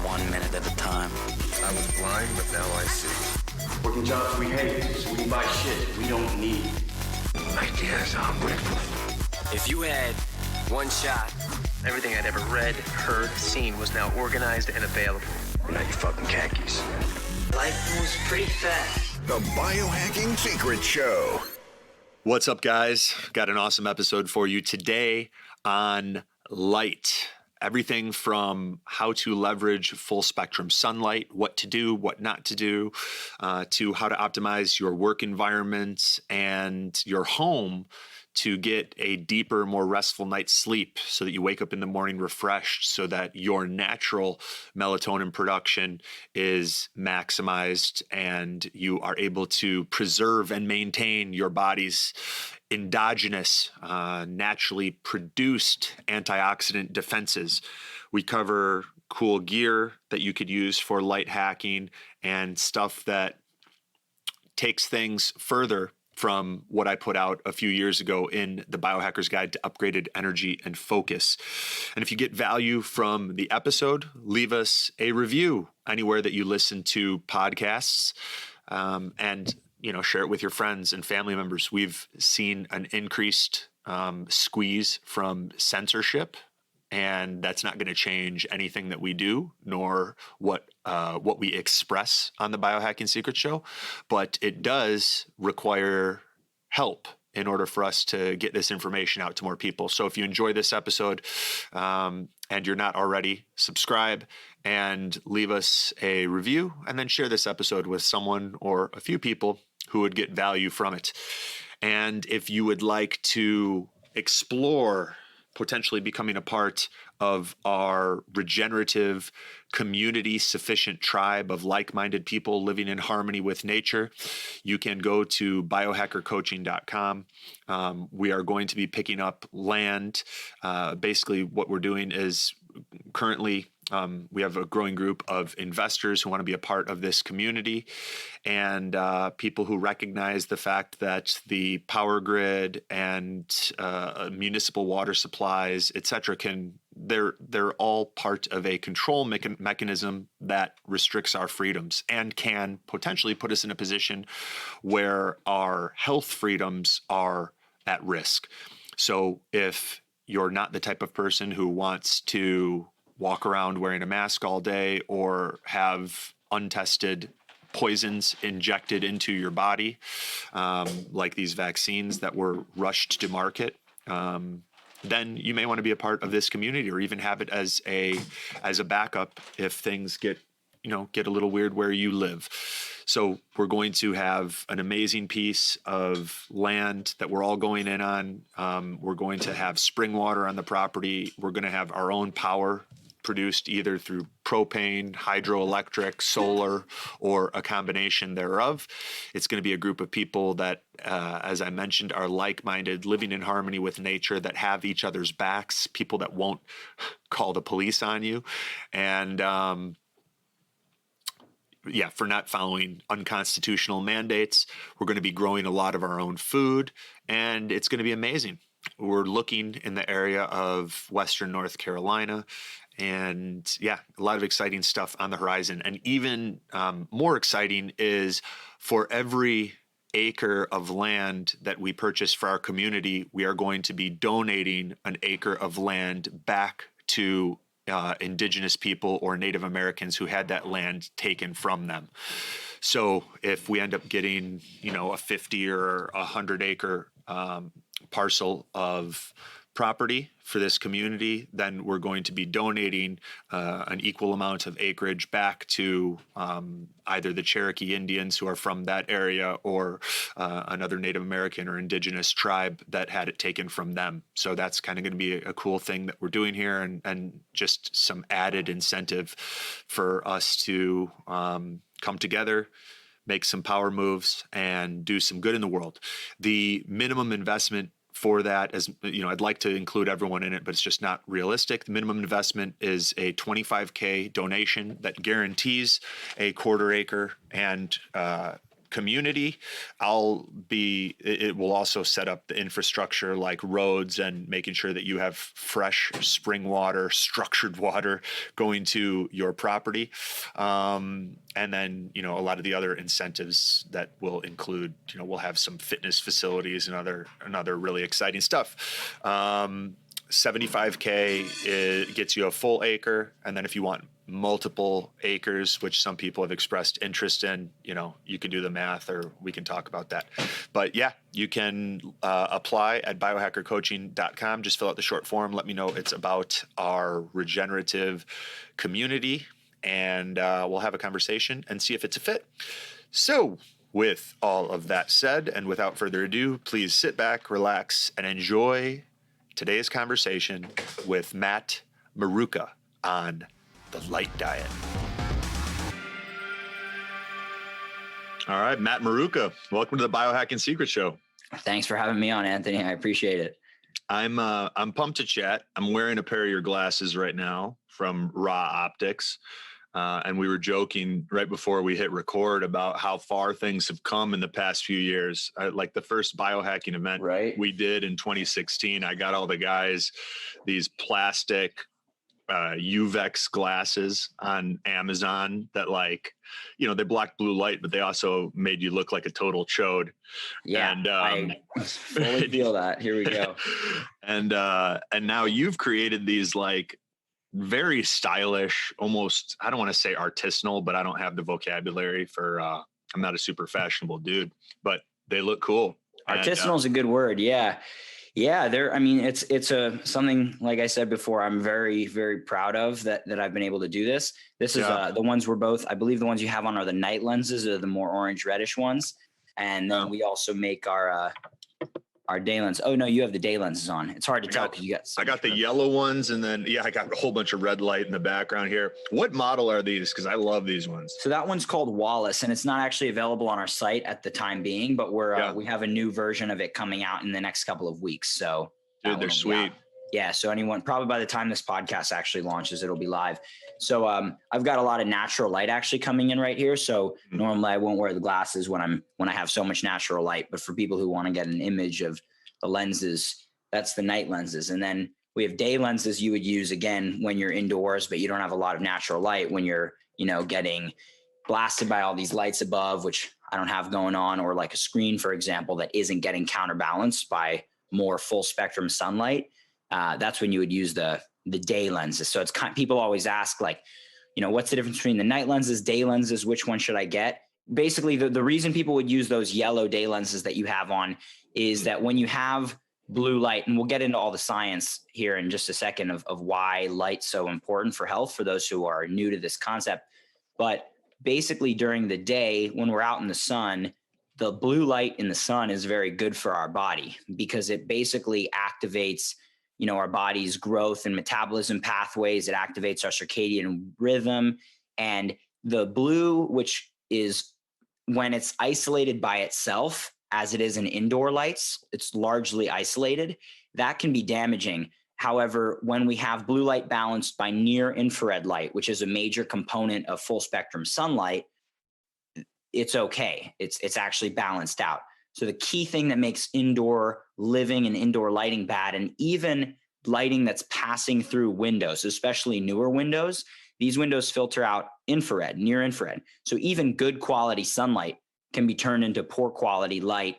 1 minute at a time. I was blind, but now I see. Working jobs we hate, so we can buy shit we don't need. Ideas are breakfast. If you had one shot, everything I'd ever read, heard, seen was now organized and available. Now you fucking khakis. Life moves pretty fast. The Biohacking Secret Show. What's up, guys? Got an awesome episode for you today on light. Everything from how to leverage full spectrum sunlight, what to do, what not to do, to how to optimize your work environment and your home to get a deeper, more restful night's sleep so that you wake up in the morning refreshed, so that your natural melatonin production is maximized and you are able to preserve and maintain your body's endogenous, naturally produced antioxidant defenses. We cover cool gear that you could use for light hacking and stuff that takes things further from what I put out a few years ago in the Biohacker's Guide to Upgraded Energy and Focus. And if you get value from the episode, leave us a review anywhere that you listen to podcasts, and share it with your friends and family members. We've seen an increased squeeze from censorship, and that's not going to change anything that we do, nor what we express on the Biohacking Secret Show. But it does require help in order for us to get this information out to more people. So if you enjoy this episode and you're not already, subscribe and leave us a review, and then share this episode with someone or a few people who would get value from it. And if you would like to explore potentially becoming a part of our regenerative, community sufficient tribe of like-minded people living in harmony with nature, you can go to biohackercoaching.com. We are going to be picking up land. Basically, what we're doing is currently we have a growing group of investors who want to be a part of this community, and people who recognize the fact that the power grid and municipal water supplies, etc., they're all part of a control mechanism that restricts our freedoms and can potentially put us in a position where our health freedoms are at risk. So if you're not the type of person who wants to walk around wearing a mask all day or have untested poisons injected into your body, like these vaccines that were rushed to market, then you may want to be a part of this community, or even have it as a backup if things get a little weird where you live. So we're going to have an amazing piece of land that we're all going in on. We're going to have spring water on the property. We're going to have our own power produced either through propane, hydroelectric, solar, or a combination thereof. It's going to be a group of people that, as I mentioned, are like-minded, living in harmony with nature, that have each other's backs, people that won't call the police on you, and for not following unconstitutional mandates. We're going to be growing a lot of our own food, and it's going to be amazing. We're looking in the area of Western North Carolina, and a lot of exciting stuff on the horizon. And even more exciting is, for every acre of land that we purchase for our community, we are going to be donating an acre of land back to indigenous people or Native Americans who had that land taken from them. So if we end up getting, a 50 or 100 acre parcel of property for this community, then we're going to be donating an equal amount of acreage back to either the Cherokee Indians who are from that area, or another Native American or indigenous tribe that had it taken from them. So that's kind of going to be a cool thing that we're doing here, and just some added incentive for us to come together, make some power moves, and do some good in the world. The minimum investment for that, as I'd like to include everyone in it, but it's just not realistic. The minimum investment is a $25,000 donation that guarantees a quarter acre and community. It will also set up the infrastructure like roads and making sure that you have fresh spring water, structured water going to your property. And then, you know, a lot of the other incentives that will include, you know, we'll have some fitness facilities and other really exciting stuff. 75K, it gets you a full acre. And then if you want multiple acres, which some people have expressed interest in, you know, you can do the math or we can talk about that. But yeah, you can apply at biohackercoaching.com. Just fill out the short form. Let me know it's about our regenerative community, and we'll have a conversation and see if it's a fit. So with all of that said, and without further ado, please sit back, relax, and enjoy today's conversation with Matt Maruca on the Light Diet. All right, Matt Maruca, welcome to the Biohacking Secret Show. Thanks for having me on, Anthony. I appreciate it. I'm pumped to chat. I'm wearing a pair of your glasses right now from Raw Optics. And we were joking right before we hit record about how far things have come in the past few years. Like the first biohacking event we did in 2016, I got all the guys these plastic Uvex glasses on Amazon that, like, you know, they block blue light, but they also made you look like a total chode. Yeah, and I fully feel that. Here we go. And now you've created these like very stylish, almost, I don't want to say artisanal, but I don't have the vocabulary for, I'm not a super fashionable dude, but they look cool. Artisanal is a good word. Yeah. Yeah. It's something, like I said before, I'm very, very proud of that I've been able to do this. This is the ones I believe the ones you have on are the night lenses, are the more orange reddish ones. And then we also make our day lens. Oh no, you have the day lenses on. It's hard to tell because you got. I got the yellow ones, and then I got a whole bunch of red light in the background here. What model are these? Because I love these ones. So that one's called Wallace, and it's not actually available on our site at the time being, but we have a new version of it coming out in the next couple of weeks. So dude, they're sweet. Yeah. So probably by the time this podcast actually launches, it'll be live. So I've got a lot of natural light actually coming in right here. So normally I won't wear the glasses when I have so much natural light, but for people who want to get an image of the lenses, that's the night lenses. And then we have day lenses you would use again when you're indoors, but you don't have a lot of natural light when you're, you know, getting blasted by all these lights above, which I don't have going on, or like a screen, for example, that isn't getting counterbalanced by more full spectrum sunlight. That's when you would use the day lenses. So it's people always ask, like, you know, what's the difference between the night lenses, day lenses, which one should I get? Basically, the reason people would use those yellow day lenses that you have on is that when you have blue light, and we'll get into all the science here in just a second of why light's so important for health for those who are new to this concept. But basically during the day, when we're out in the sun, the blue light in the sun is very good for our body because it basically activates, you know, our body's growth and metabolism pathways. It activates our circadian rhythm. And the blue, which is when it's isolated by itself, as it is in indoor lights, it's largely isolated. That can be damaging. However, when we have blue light balanced by near infrared light, which is a major component of full spectrum sunlight, it's okay. It's actually balanced out. So the key thing that makes indoor living and indoor lighting bad, and even lighting that's passing through windows, especially newer windows, these windows filter out infrared, near infrared. So even good quality sunlight can be turned into poor quality light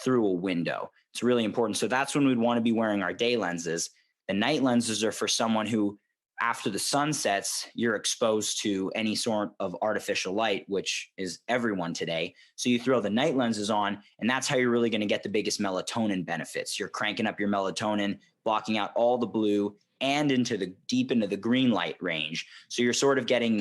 through a window. It's really important. So that's when we'd want to be wearing our day lenses. The night lenses are for someone who, after the sun sets, you're exposed to any sort of artificial light, which is everyone today. So you throw the night lenses on, and that's how you're really going to get the biggest melatonin benefits. You're cranking up your melatonin, blocking out all the blue and deep into the green light range. So you're sort of getting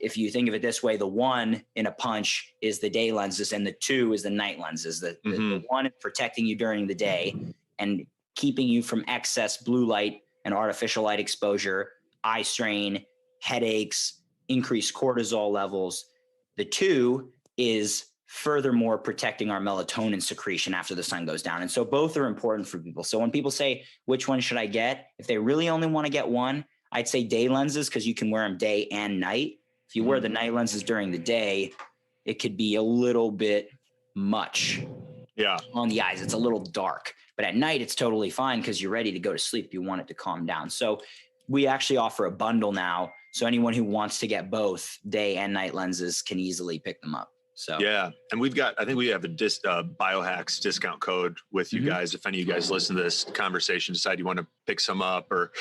if you think of it this way, the one in a punch is the day lenses and the two is the night lenses. The one is protecting you during the day and keeping you from excess blue light and artificial light exposure, eye strain, headaches, increased cortisol levels. The two is furthermore protecting our melatonin secretion after the sun goes down. And so both are important for people. So when people say, which one should I get? If they really only want to get one, I'd say day lenses, because you can wear them day and night. If you wear the night lenses during the day, it could be a little bit much Yeah. on the eyes. It's a little dark, but at night it's totally fine because you're ready to go to sleep. You want it to calm down. So we actually offer a bundle now. So anyone who wants to get both day and night lenses can easily pick them up. So yeah, and I think we have a biohacks discount code with you guys. If any of you guys listen to this conversation, decide you want to pick some up, or,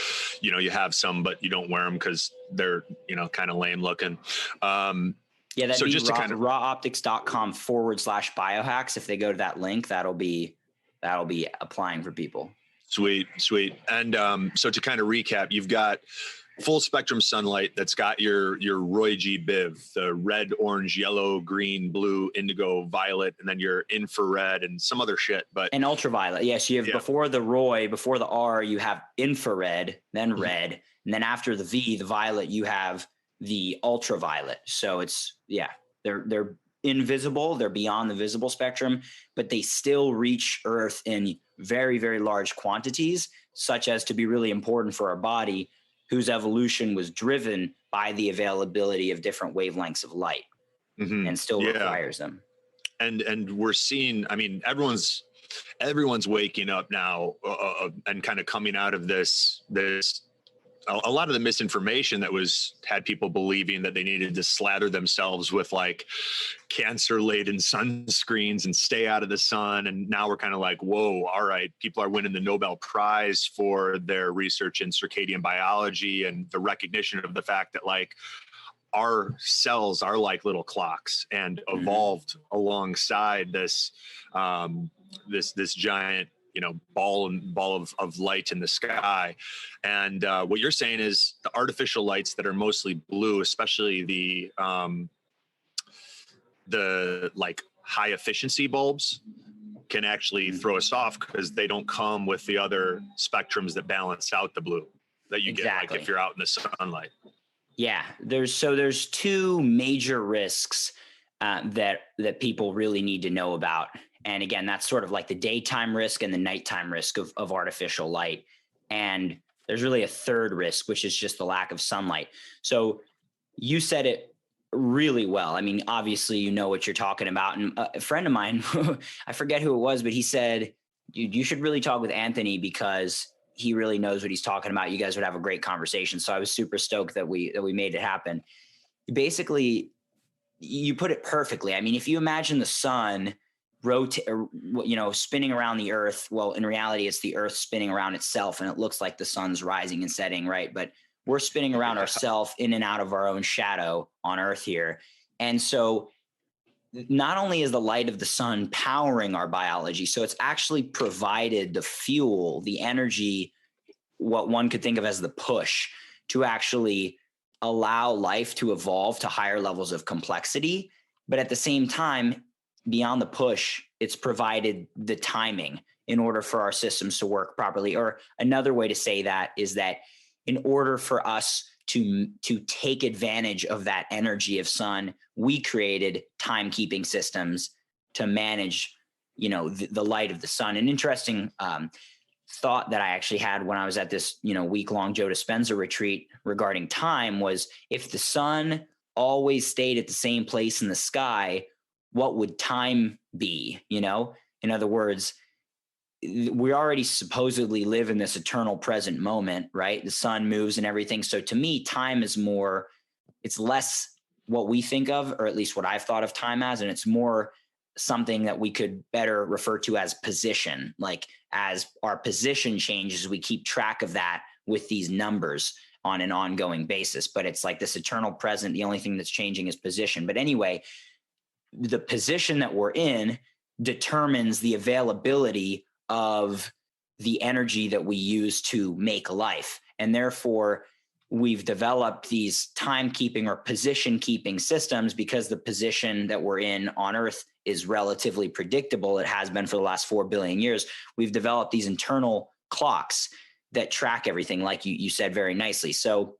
you know, you have some, but you don't wear them because they're, you know, kind of lame looking. Yeah, that'd so be just to kind of rawoptics.com/biohacks. If they go to that link, that'll be applying for people. Sweet. And so to kind of recap, you've got full spectrum sunlight that's got your Roy G Biv, the red, orange, yellow, green, blue, indigo, violet, and then your infrared and some other shit. But and ultraviolet. Yes, you have before the Roy, before the R, you have infrared, then red, and then after the V, the violet, you have the ultraviolet. So it's they're invisible, they're beyond the visible spectrum, but they still reach Earth in very, very large quantities, such as to be really important for our body, whose evolution was driven by the availability of different wavelengths of light, and still requires them. And we're seeing, I mean, everyone's waking up now and kind of coming out of this a lot of the misinformation that had people believing that they needed to slather themselves with like cancer laden sunscreens and stay out of the sun. And now we're kind of like, whoa, all right, people are winning the Nobel Prize for their research in circadian biology and the recognition of the fact that like our cells are like little clocks and evolved alongside this giant, you know, ball of light in the sky. And what you're saying is the artificial lights that are mostly blue, especially the like high efficiency bulbs, can actually throw us off because they don't come with the other spectrums that balance out the blue that you get like if you're out in the sunlight. Yeah, there's two major risks that people really need to know about. And again, that's sort of like the daytime risk and the nighttime risk of artificial light. And there's really a third risk, which is just the lack of sunlight. So you said it really well. I mean, obviously, you know what you're talking about. And a friend of mine, I forget who it was, but he said, you should really talk with Anthony because he really knows what he's talking about. You guys would have a great conversation. So I was super stoked that we made it happen. Basically, you put it perfectly. I mean, if you imagine the sun spinning around the earth. Well, in reality, it's the earth spinning around itself and it looks like the sun's rising and setting, right? But we're spinning around ourselves in and out of our own shadow on earth here. And so not only is the light of the sun powering our biology, so it's actually provided the fuel, the energy, what one could think of as the push to actually allow life to evolve to higher levels of complexity. But at the same time, beyond the push, it's provided the timing in order for our systems to work properly. Or another way to say that is that in order for us to take advantage of that energy of sun, we created timekeeping systems to manage, you know, the light of the sun. An interesting thought that I actually had when I was at this, you know, week-long Joe Dispenza retreat regarding time was, if the sun always stayed at the same place in the sky, what would time be? You know, in other words, we already supposedly live in this eternal present moment, right? The sun moves and everything. So to me, time is more, it's less what we think of, or at least what I've thought of time as, and it's more something that we could better refer to as position. Like as our position changes, we keep track of that with these numbers on an ongoing basis. But it's like this eternal present. The only thing that's changing is position. But anyway, the position that we're in determines the availability of the energy that we use to make life. And therefore, we've developed these timekeeping or position keeping systems because the position that we're in on Earth is relatively predictable. It has been for the last 4 billion years. We've developed these internal clocks that track everything, like you said very nicely. So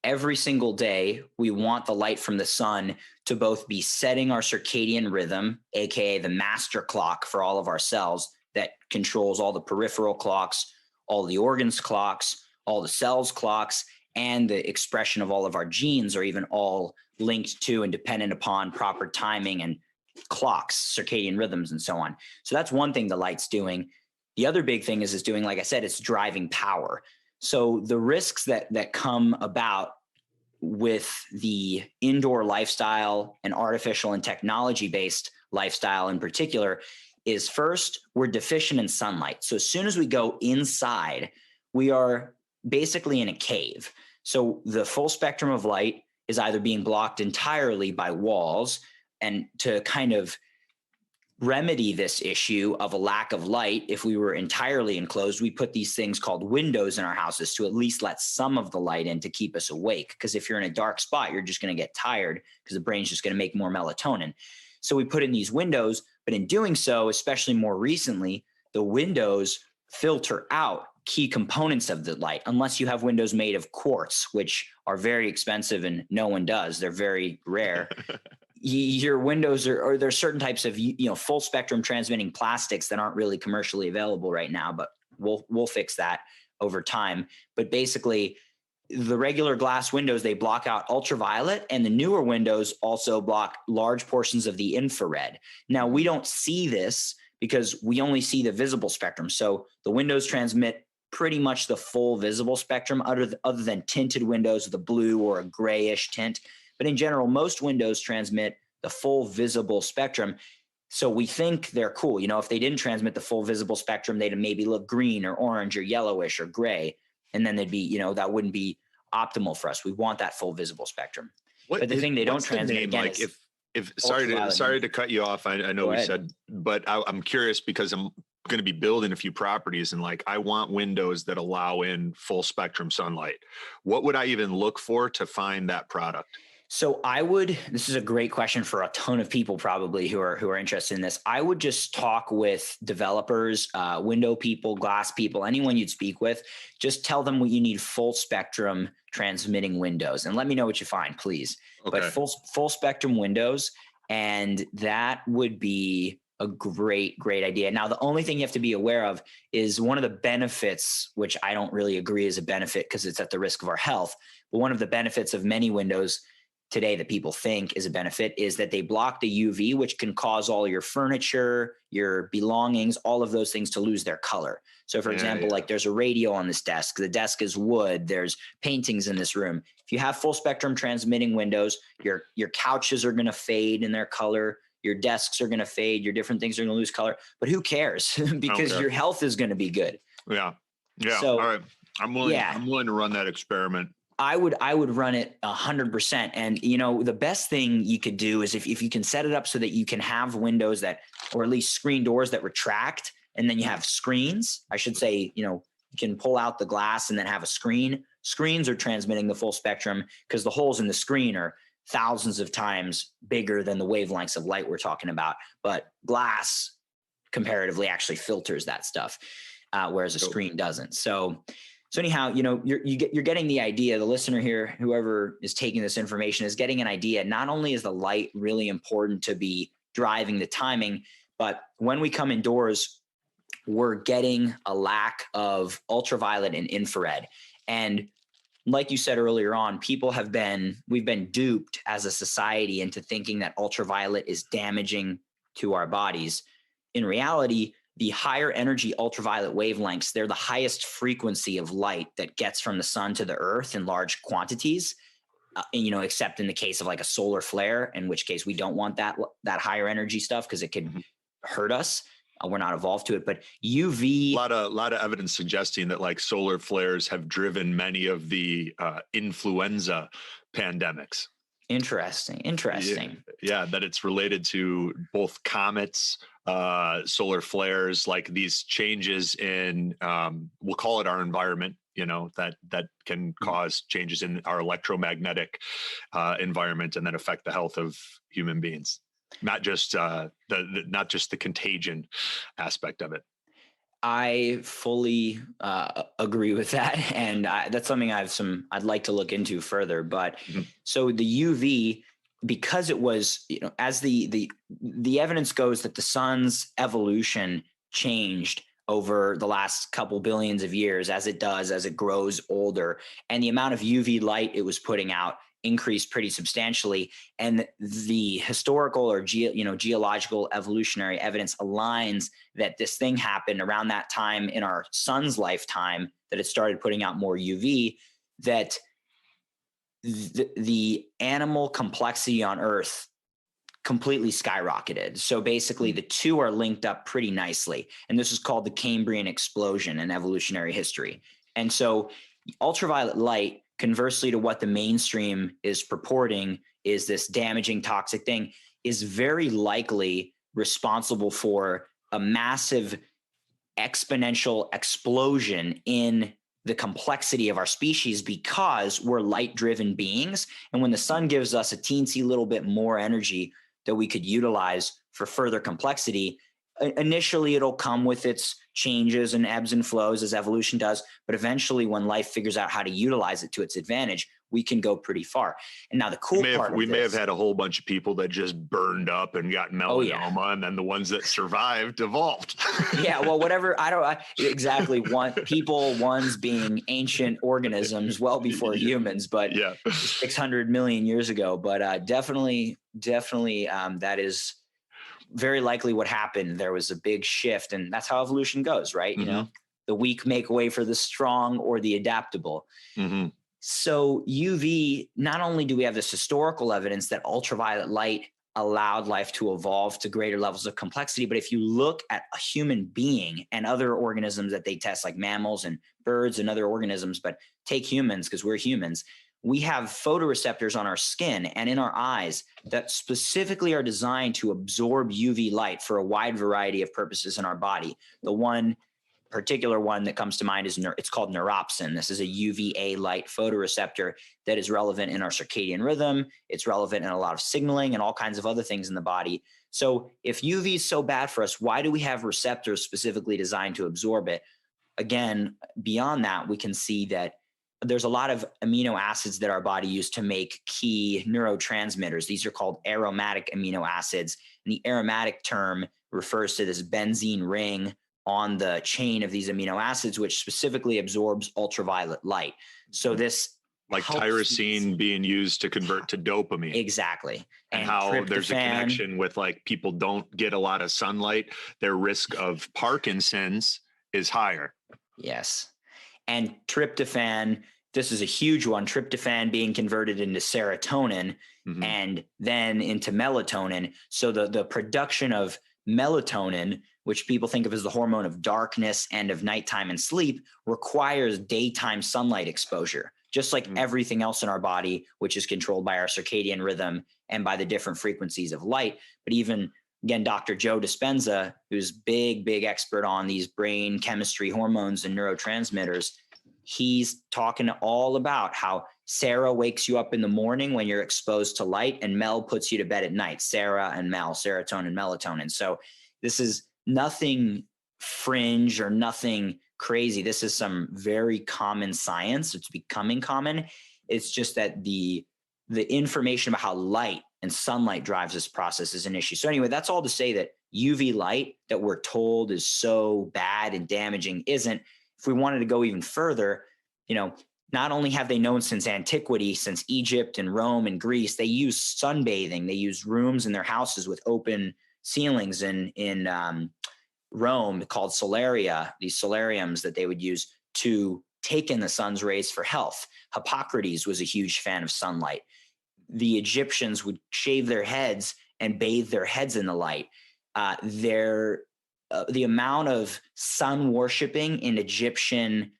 every single day, we want the light from the sun to both be setting our circadian rhythm, aka the master clock for all of our cells that controls all the peripheral clocks, all the organs clocks, all the cells clocks, and the expression of all of our genes are even all linked to and dependent upon proper timing and clocks, circadian rhythms, and so on. So that's one thing the light's doing. The other big thing is doing, like I said, it's driving power. So the risks that come about with the indoor lifestyle and artificial and technology-based lifestyle in particular is, first, we're deficient in sunlight. So as soon as we go inside, we are basically in a cave. So the full spectrum of light is either being blocked entirely by walls, and to kind of remedy this issue of a lack of light, if we were entirely enclosed, we put these things called windows in our houses to at least let some of the light in to keep us awake. Because if you're in a dark spot, you're just going to get tired because the brain's just going to make more melatonin. So we put in these windows, but in doing so, especially more recently, the windows filter out key components of the light, unless you have windows made of quartz, which are very expensive and no one does. They're very rare. Your windows or there's certain types of, full spectrum transmitting plastics that aren't really commercially available right now, but we'll fix that over time. But basically, the regular glass windows, they block out ultraviolet, and the newer windows also block large portions of the infrared. Now, we don't see this because we only see the visible spectrum. So the windows transmit pretty much the full visible spectrum, other than tinted windows with a blue or a grayish tint. But in general, most windows transmit the full visible spectrum. So we think they're cool. If they didn't transmit the full visible spectrum, they'd maybe look green or orange or yellowish or gray. And then they'd be, that wouldn't be optimal for us. We want that full visible spectrum. But the thing they don't transmit again is sorry to cut you off. I know we said, but I'm curious because I'm going to be building a few properties and I want windows that allow in full spectrum sunlight. What would I even look for to find that product? So this is a great question for a ton of people probably who are interested in this. I would just talk with developers, window people, glass people, anyone you'd speak with. Just tell them what you need: full spectrum transmitting windows, and let me know what you find, please. Okay. But full spectrum windows, and that would be a great idea. Now, the only thing you have to be aware of is one of the benefits, which I don't really agree is a benefit because it's at the risk of our health, but one of the benefits of many windows today that people think is a benefit is that they block the UV, which can cause all your furniture, your belongings, all of those things to lose their color. So for example, there's a radio on this desk, the desk is wood, there's paintings in this room. If you have full spectrum transmitting windows, your couches are going to fade in their color, your desks are going to fade, your different things are going to lose color, but who cares? Because your health is going to be good. Yeah. So, all right. I'm willing to run that experiment. I would run it 100%. And, the best thing you could do is if you can set it up so that you can have windows or at least screen doors that retract, and then you have screens, I should say, you can pull out the glass and then have a screen. Screens are transmitting the full spectrum because the holes in the screen are thousands of times bigger than the wavelengths of light we're talking about. But glass comparatively actually filters that stuff, whereas a screen doesn't. So anyhow, you're getting the idea. The listener here, whoever is taking this information, is getting an idea. Not only is the light really important to be driving the timing, but when we come indoors, we're getting a lack of ultraviolet and infrared. And like you said earlier on, we've been duped as a society into thinking that ultraviolet is damaging to our bodies. In reality, the higher energy ultraviolet wavelengths, they're the highest frequency of light that gets from the sun to the earth in large quantities, except in the case of a solar flare, in which case we don't want that higher energy stuff because it could hurt us. We're not evolved to it, but UV. A lot of evidence suggesting that solar flares have driven many of the influenza pandemics. Interesting. Yeah, that it's related to both comets, solar flares, these changes in, we'll call it our environment, that can cause changes in our electromagnetic environment and then affect the health of human beings. Not just the contagion aspect of it. I fully agree with that, and that's something I'd like to look into further. But so the UV, because it was, as the evidence goes that the sun's evolution changed over the last couple billions of years, as it does, as it grows older. And the amount of UV light it was putting out increased pretty substantially. And the historical or geological evolutionary evidence aligns that this thing happened around that time in our sun's lifetime, that it started putting out more UV, that the animal complexity on Earth completely skyrocketed. So basically the two are linked up pretty nicely. And this is called the Cambrian Explosion in evolutionary history. And so ultraviolet light, conversely to what the mainstream is purporting is this damaging toxic thing, is very likely responsible for a massive exponential explosion in the complexity of our species, because we're light-driven beings. And when the sun gives us a teensy little bit more energy that we could utilize for further complexity, initially it'll come with its changes and ebbs and flows as evolution does. But eventually when life figures out how to utilize it to its advantage, we can go pretty far. And now the cool part we may have had a whole bunch of people that just burned up and got melanoma, and then the ones that survived evolved. Yeah, well, whatever. Exactly. Ones being ancient organisms well before humans, but 600 million years ago. But definitely, that is very likely what happened. There was a big shift, and that's how evolution goes, right? You know, the weak make way for the strong, or the adaptable. So UV, not only do we have this historical evidence that ultraviolet light allowed life to evolve to greater levels of complexity, but if you look at a human being and other organisms that they test, like mammals and birds and other organisms, but take humans, because we're humans, we have photoreceptors on our skin and in our eyes that specifically are designed to absorb UV light for a wide variety of purposes in our body. The particular one that comes to mind is it's called neuropsin. This is a UVA light photoreceptor that is relevant in our circadian rhythm. It's relevant in a lot of signaling and all kinds of other things in the body. So if UV is so bad for us, why do we have receptors specifically designed to absorb it? Again, beyond that, we can see that there's a lot of amino acids that our body uses to make key neurotransmitters. These are called aromatic amino acids. And the aromatic term refers to this benzene ring on the chain of these amino acids, which specifically absorbs ultraviolet light. So this, like tyrosine being used to convert to dopamine. Exactly. And how there's a connection with, like, people don't get a lot of sunlight, their risk of Parkinson's is higher. Yes. And tryptophan, this is a huge one, tryptophan being converted into serotonin and then into melatonin. So the production of melatonin, which people think of as the hormone of darkness and of nighttime and sleep, requires daytime sunlight exposure, just like everything else in our body, which is controlled by our circadian rhythm and by the different frequencies of light. But even, again, Dr. Joe Dispenza, who's big expert on these brain chemistry, hormones, and neurotransmitters, he's talking all about how Sarah wakes you up in the morning when you're exposed to light, and Mel puts you to bed at night. Sarah and Mel, serotonin, melatonin. So this is nothing fringe or nothing crazy. This is some very common science. It's becoming common. It's just that the information about how light and sunlight drives this process is an issue. So anyway, that's all to say that UV light that we're told is so bad and damaging isn't. If we wanted to go even further, not only have they known since antiquity, since Egypt and Rome and Greece, they use sunbathing. They use rooms in their houses with open ceilings in Rome called solaria, these solariums that they would use to take in the sun's rays for health. Hippocrates was a huge fan of sunlight. The Egyptians would shave their heads and bathe their heads in the light. The amount of sun worshiping in Egyptian,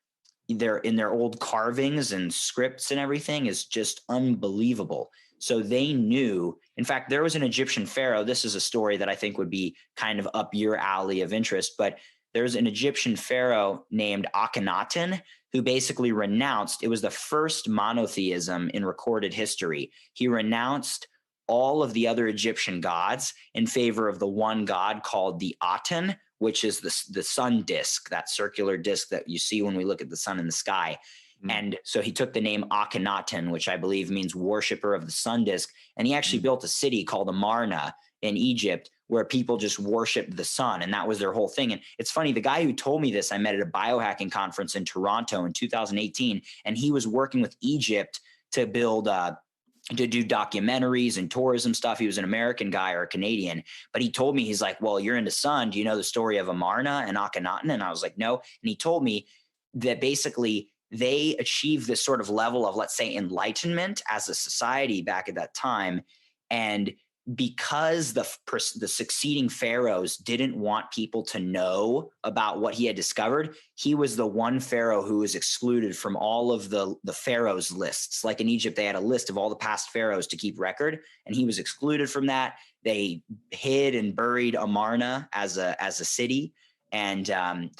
in their old carvings and scripts and everything is just unbelievable. So they knew. In fact, there was an Egyptian pharaoh. This is a story that I think would be kind of up your alley of interest, but there's an Egyptian pharaoh named Akhenaten who basically renounced. It was the first monotheism in recorded history. He renounced all of the other Egyptian gods in favor of the one god called the Aten, which is the sun disk, that circular disk that you see when we look at the sun in the sky. And so he took the name Akhenaten, which I believe means worshiper of the sun disk. And he actually built a city called Amarna in Egypt, where people just worshiped the sun, and that was their whole thing. And it's funny, the guy who told me this, I met at a biohacking conference in Toronto in 2018, and he was working with Egypt to build to do documentaries and tourism stuff. He was an American guy or a Canadian, but he told me, he's like, well, you're into sun. Do you know the story of Amarna and Akhenaten? And I was like, no. And he told me that basically they achieved this sort of level of, let's say, enlightenment as a society back at that time. And because the succeeding pharaohs didn't want people to know about what he had discovered, he was the one pharaoh who was excluded from all of the pharaohs lists. Like in Egypt, they had a list of all the past pharaohs to keep record, and he was excluded from that. They hid and buried Amarna as a city. And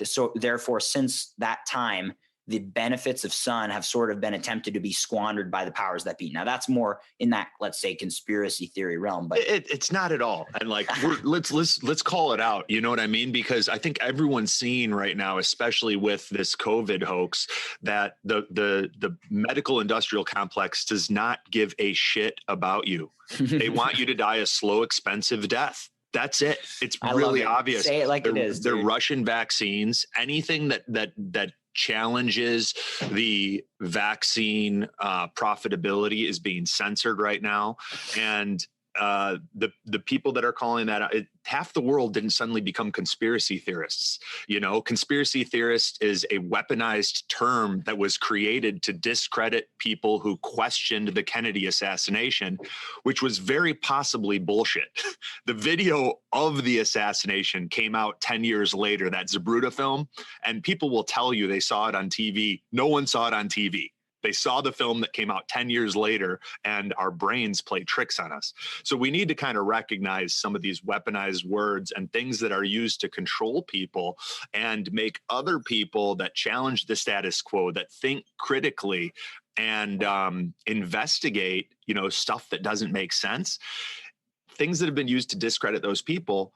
so therefore, since that time, the benefits of sun have sort of been attempted to be squandered by the powers that be. Now that's more in that, let's say, conspiracy theory realm, but it's not at all. And like, let's call it out. You know what I mean? Because I think everyone's seeing right now, especially with this COVID hoax, that the medical industrial complex does not give a shit about you. They want you to die a slow, expensive death. That's it. It's really obvious. Say it like it is. They're Russian vaccines. Anything that challenges the vaccine profitability is being censored right now. And the people that are calling that out, half the world didn't suddenly become conspiracy theorists. You know, conspiracy theorist is a weaponized term that was created to discredit people who questioned the Kennedy assassination, which was very possibly bullshit. The video of the assassination came out 10 years later, that Zabruta film, and people will tell you they saw it on TV. No one saw it on TV. They saw the film that came out 10 years later, and our brains play tricks on us. So we need to kind of recognize some of these weaponized words and things that are used to control people and make other people that challenge the status quo, that think critically and investigate, you know, stuff that doesn't make sense. Things that have been used to discredit those people.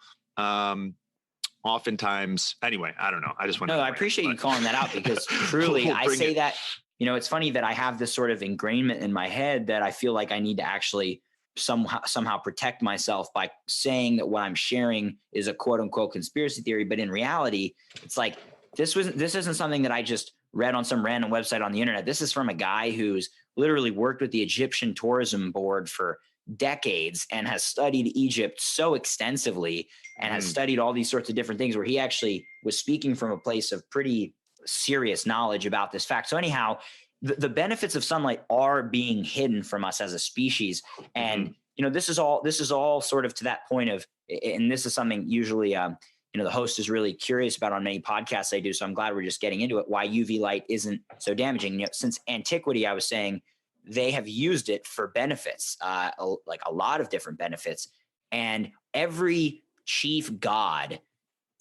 Oftentimes, anyway, I don't know. I just want to. No, I appreciate you calling that out, because truly, I say that. You know, it's funny that I have this sort of ingrainment in my head that I feel like I need to actually somehow protect myself by saying that what I'm sharing is a quote unquote conspiracy theory. But in reality, it's like, this isn't something that I just read on some random website on the internet. This is from a guy who's literally worked with the Egyptian tourism board for decades and has studied Egypt so extensively and has studied all these sorts of different things, where he actually was speaking from a place of pretty serious knowledge about this fact. So anyhow, the benefits of sunlight are being hidden from us as a species. And, you know, this is all sort of to that point of, and this is something usually, you know, the host is really curious about on many podcasts I do. So I'm glad we're just getting into it, why UV light isn't so damaging. You know, since antiquity, I was saying they have used it for benefits, like a lot of different benefits. And every chief god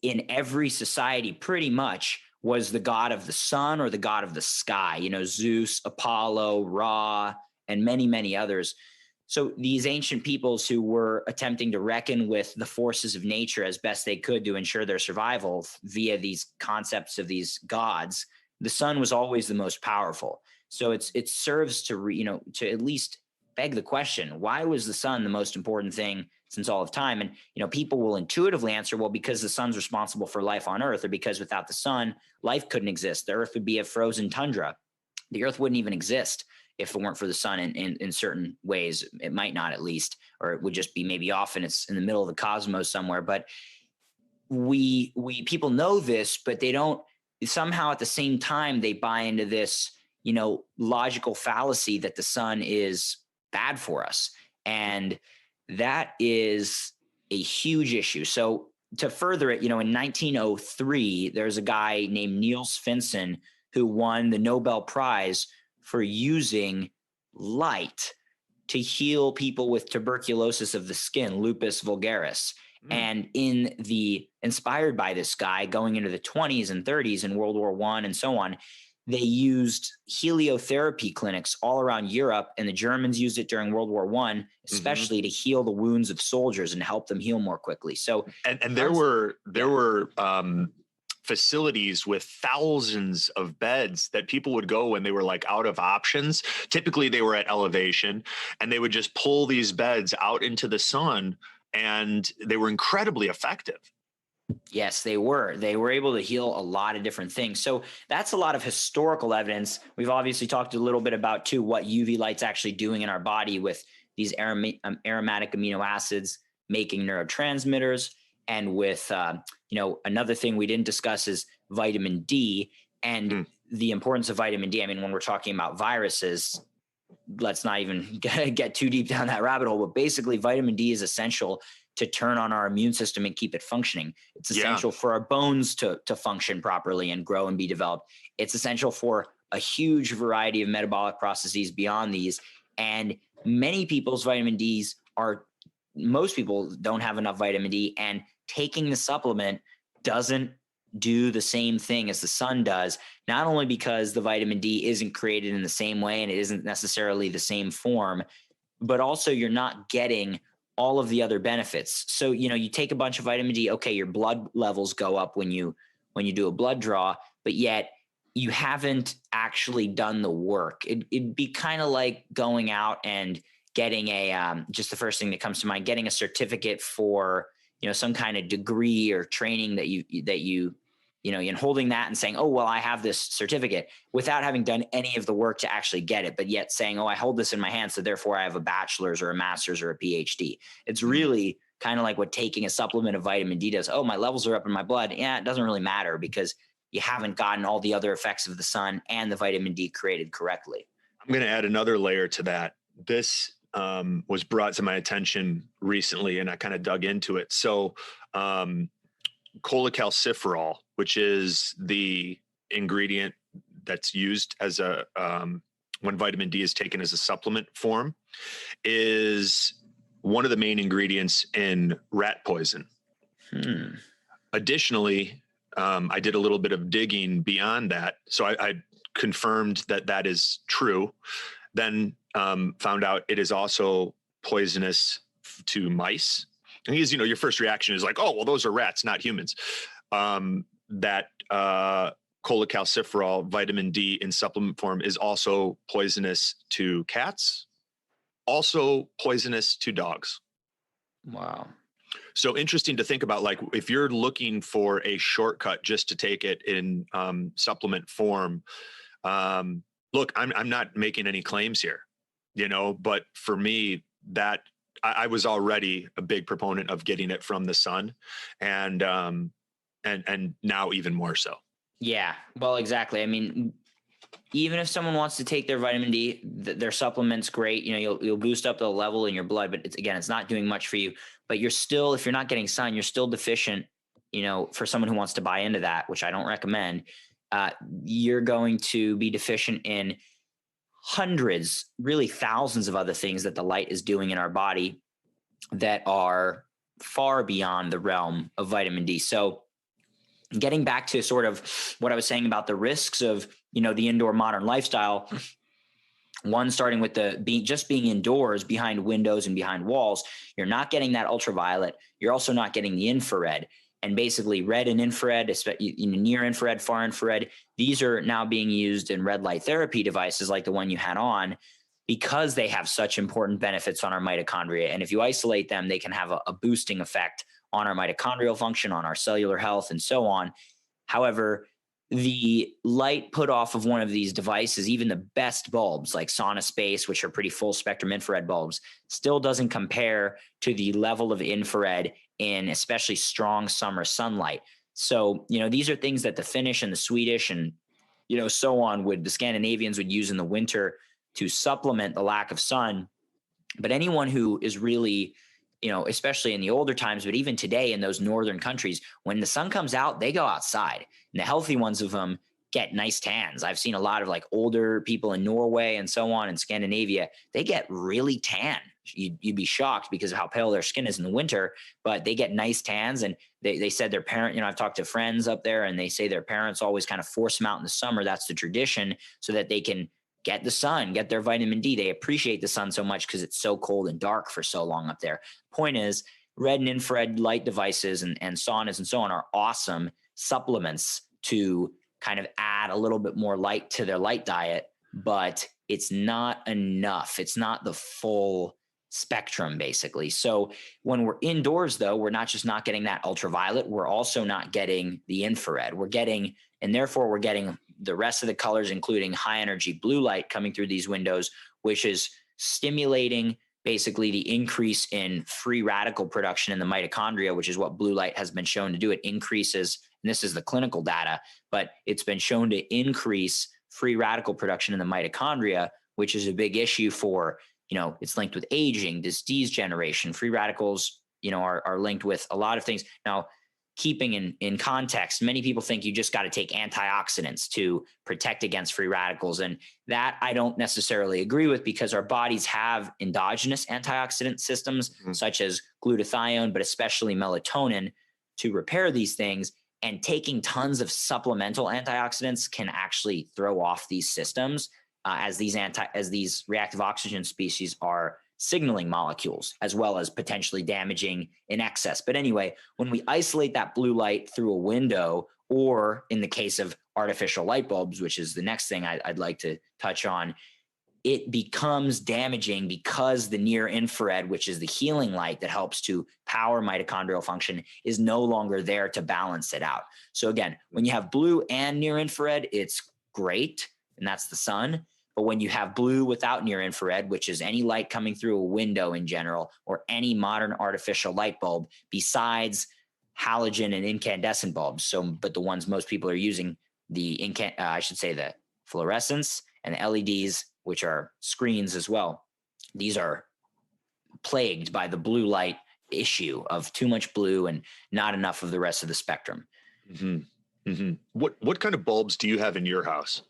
in every society pretty much was the god of the sun or the god of the sky, you know, Zeus, Apollo, Ra, and many, many others. So these ancient peoples who were attempting to reckon with the forces of nature as best they could to ensure their survival via these concepts of these gods, the sun was always the most powerful. So it serves to, to at least beg the question, why was the sun the most important thing since all of time? And, you know, people will intuitively answer, well, because the sun's responsible for life on Earth, or because without the sun, life couldn't exist. The Earth would be a frozen tundra. The Earth wouldn't even exist if it weren't for the sun in certain ways. It might not, at least, or it would just be maybe off and it's in the middle of the cosmos somewhere. But we people know this, but they don't, somehow at the same time, they buy into this, you know, logical fallacy that the sun is bad for us. And that is a huge issue. So to further it, you know, in 1903, there's a guy named Niels Finsen who won the Nobel Prize for using light to heal people with tuberculosis of the skin, lupus vulgaris. And inspired by this guy, going into the 20s and 30s in World War I and so on, they used heliotherapy clinics all around Europe, and the Germans used it during World War I, especially to heal the wounds of soldiers and help them heal more quickly. So, and there were facilities with thousands of beds that people would go when they were like out of options. Typically they were at elevation, and they would just pull these beds out into the sun and they were incredibly effective. Yes, they were. They were able to heal a lot of different things. So that's a lot of historical evidence. We've obviously talked a little bit about too what UV light's actually doing in our body with these aromatic amino acids making neurotransmitters, and with another thing we didn't discuss is vitamin D and the importance of vitamin D. I mean, when we're talking about viruses, let's not even get too deep down that rabbit hole. But basically, vitamin D is essential to turn on our immune system and keep it functioning. It's essential for our bones to function properly and grow and be developed. It's essential for a huge variety of metabolic processes beyond these. And many people's vitamin Ds most people don't have enough vitamin D, and taking the supplement doesn't do the same thing as the sun does, not only because the vitamin D isn't created in the same way and it isn't necessarily the same form, but also you're not getting all of the other benefits. So, you take a bunch of vitamin D, okay, your blood levels go up when you do a blood draw, but yet you haven't actually done the work. It'd be kind of like going out and getting just the first thing that comes to mind, getting a certificate for, some kind of degree or training that you and holding that and saying, oh, well, I have this certificate without having done any of the work to actually get it, but yet saying, oh, I hold this in my hand, so therefore I have a bachelor's or a master's or a PhD. It's really kind of like what taking a supplement of vitamin D does. Oh, my levels are up in my blood. Yeah, it doesn't really matter because you haven't gotten all the other effects of the sun and the vitamin D created correctly. I'm going to add another layer to that. This was brought to my attention recently, and I kind of dug into it. So cholecalciferol, which is the ingredient that's used as when vitamin D is taken as a supplement form, is one of the main ingredients in rat poison. Additionally, I did a little bit of digging beyond that. So I confirmed that is true. Then found out it is also poisonous to mice. And your first reaction is like, oh, well, those are rats, not humans. That cholecalciferol, vitamin D in supplement form, is also poisonous to cats, also poisonous to dogs. Wow. So interesting to think about, like, if you're looking for a shortcut just to take it in supplement form, look, I'm not making any claims here, but for me, that I was already a big proponent of getting it from the sun, and now even more so. Yeah, well, exactly. I mean, even if someone wants to take their vitamin D, their supplement's great. You'll boost up the level in your blood, but it's not doing much for you. But you're still, if you're not getting sun, you're still deficient. For someone who wants to buy into that, which I don't recommend, you're going to be deficient in hundreds, really thousands of other things that the light is doing in our body that are far beyond the realm of vitamin D. So getting back to sort of what I was saying about the risks of, the indoor modern lifestyle, one, starting with just being indoors behind windows and behind walls, you're not getting that ultraviolet. You're also not getting the infrared. And basically red and infrared, near infrared, far infrared, these are now being used in red light therapy devices like the one you had on, because they have such important benefits on our mitochondria. And if you isolate them, they can have a boosting effect on our mitochondrial function, on our cellular health, and so on. However, the light put off of one of these devices, even the best bulbs like Sauna Space, which are pretty full spectrum infrared bulbs, still doesn't compare to the level of infrared in especially strong summer sunlight. So, these are things that the Finnish and the Swedish and, so on the Scandinavians would use in the winter to supplement the lack of sun. But anyone who is really, especially in the older times, but even today in those northern countries, when the sun comes out, they go outside, and the healthy ones of them get nice tans. I've seen a lot of like older people in Norway and so on in Scandinavia, they get really tan. You'd be shocked because of how pale their skin is in the winter, but they get nice tans. And they said their parent, I've talked to friends up there, and they say their parents always kind of force them out in the summer. That's the tradition, so that they can get the sun, get their vitamin D. They appreciate the sun so much because it's so cold and dark for so long up there. Point is, red and infrared light devices and saunas and so on are awesome supplements to kind of add a little bit more light to their light diet, but it's not enough. It's not the full spectrum, basically. So when we're indoors, though, we're not just not getting that ultraviolet, we're also not getting the infrared. And therefore we're getting the rest of the colors, including high energy blue light coming through these windows, which is stimulating basically the increase in free radical production in the mitochondria, which is what blue light has been shown to do. It increases, and this is the clinical data, but it's been shown to increase free radical production in the mitochondria, which is a big issue for, it's linked with aging, disease generation. Free radicals, are linked with a lot of things. Now, keeping in context, many people think you just got to take antioxidants to protect against free radicals. And that I don't necessarily agree with, because our bodies have endogenous antioxidant systems, such as glutathione, but especially melatonin, to repair these things. And taking tons of supplemental antioxidants can actually throw off these systems, as these reactive oxygen species are signaling molecules, as well as potentially damaging in excess. But anyway, when we isolate that blue light through a window, or in the case of artificial light bulbs, which is the next thing I'd like to touch on, it becomes damaging because the near infrared, which is the healing light that helps to power mitochondrial function, is no longer there to balance it out. So again, when you have blue and near infrared, it's great, and that's the sun. But when you have blue without near infrared, which is any light coming through a window in general, or any modern artificial light bulb besides halogen and incandescent bulbs. But the ones most people are using, the fluorescence and the LEDs, which are screens as well. These are plagued by the blue light issue of too much blue and not enough of the rest of the spectrum. Mm-hmm. Mm-hmm. What kind of bulbs do you have in your house?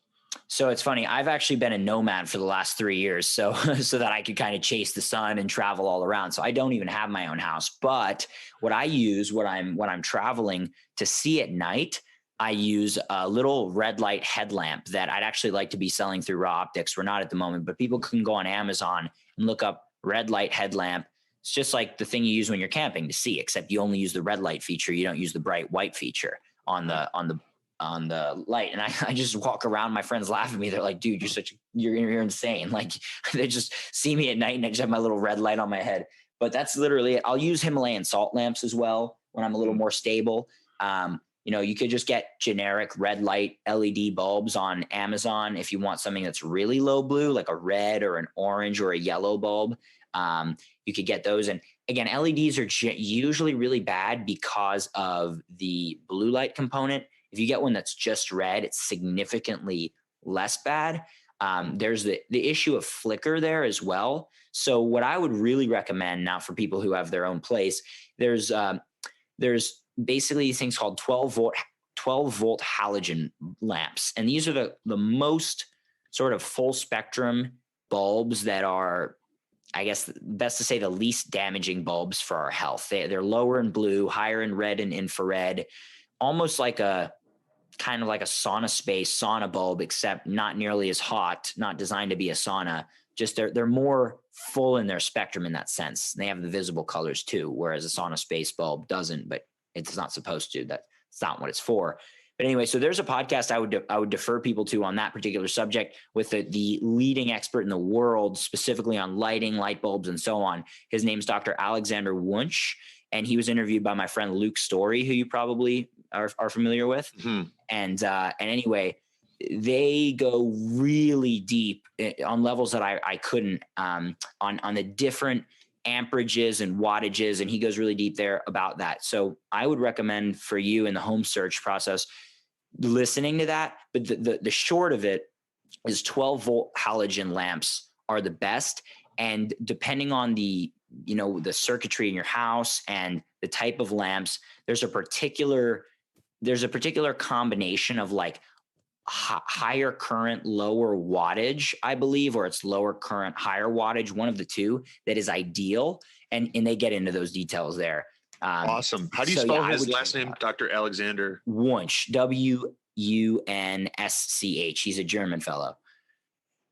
So it's funny. I've actually been a nomad for the last 3 years, so that I could kind of chase the sun and travel all around. So I don't even have my own house. But what I use when I'm traveling to see at night, I use a little red light headlamp that I'd actually like to be selling through Raw Optics. We're not at the moment, but people can go on Amazon and look up red light headlamp. It's just like the thing you use when you're camping to see, except you only use the red light feature. You don't use the bright white feature on the light. And I just walk around. My friends laugh at me. They're like, dude, you're insane. Like, they just see me at night and I just have my little red light on my head. But that's literally it. I'll use Himalayan salt lamps as well when I'm a little more stable. You could just get generic red light LED bulbs on Amazon if you want something that's really low blue, like a red or an orange or a yellow bulb. You could get those. And again, LEDs are usually really bad because of the blue light component. If you get one that's just red, it's significantly less bad. There's the issue of flicker there as well. So what I would really recommend now for people who have their own place, there's basically these things called 12 volt halogen lamps. And these are the most sort of full spectrum bulbs that are, I guess, best to say, the least damaging bulbs for our health. They're lower in blue, higher in red and infrared, almost like a kind of like a sauna bulb, except not nearly as hot, not designed to be a sauna. Just they're more full in their spectrum in that sense. They have the visible colors too, whereas a sauna space bulb doesn't, but it's not supposed to. That's not what it's for. But anyway, so there's a podcast I would defer people to on that particular subject with the leading expert in the world, specifically on lighting, light bulbs, and so on. His name's Dr. Alexander Wunsch, and he was interviewed by my friend Luke Story, who you probably are familiar with. Mm-hmm. And anyway, they go really deep on levels that I couldn't, on the different amperages and wattages, and he goes really deep there about that. So I would recommend for you in the home search process listening to that. But the short of it is 12 volt halogen lamps are the best. And depending on the circuitry in your house and the type of lamps, there's a particular combination of like higher current, lower wattage, I believe, or it's lower current, higher wattage, one of the two, that is ideal. And they get into those details there. Awesome. How do you spell his last name, Dr. Alexander? Wunsch, Wunsch. He's a German fellow.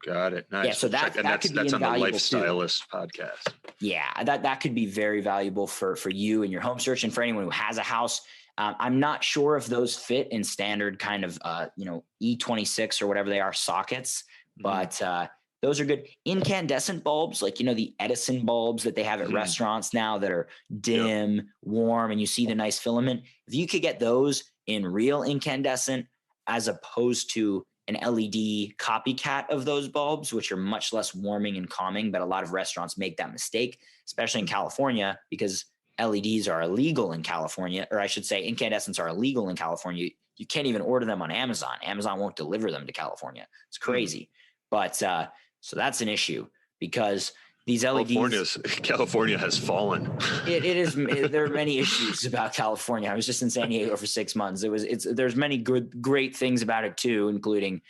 Got it. Nice. Yeah, so that could be that's on the invaluable Lifestylist podcast. Yeah, that could be very valuable for you and your home search, and for anyone who has a house. I'm not sure if those fit in standard kind of E26 or whatever they are sockets, but those are good. Incandescent bulbs, like, the Edison bulbs that they have at restaurants now that are dim, warm, and you see the nice filament. If you could get those in real incandescent as opposed to an LED copycat of those bulbs, which are much less warming and calming, but a lot of restaurants make that mistake, especially in California, because LEDs are illegal in California, or I should say incandescents are illegal in California. You can't even order them on Amazon. Amazon won't deliver them to California. It's crazy. But so that's an issue because these LEDs. California has fallen. It is. There are many issues about California. I was just in San Diego for 6 months. There's many great things about it too, including,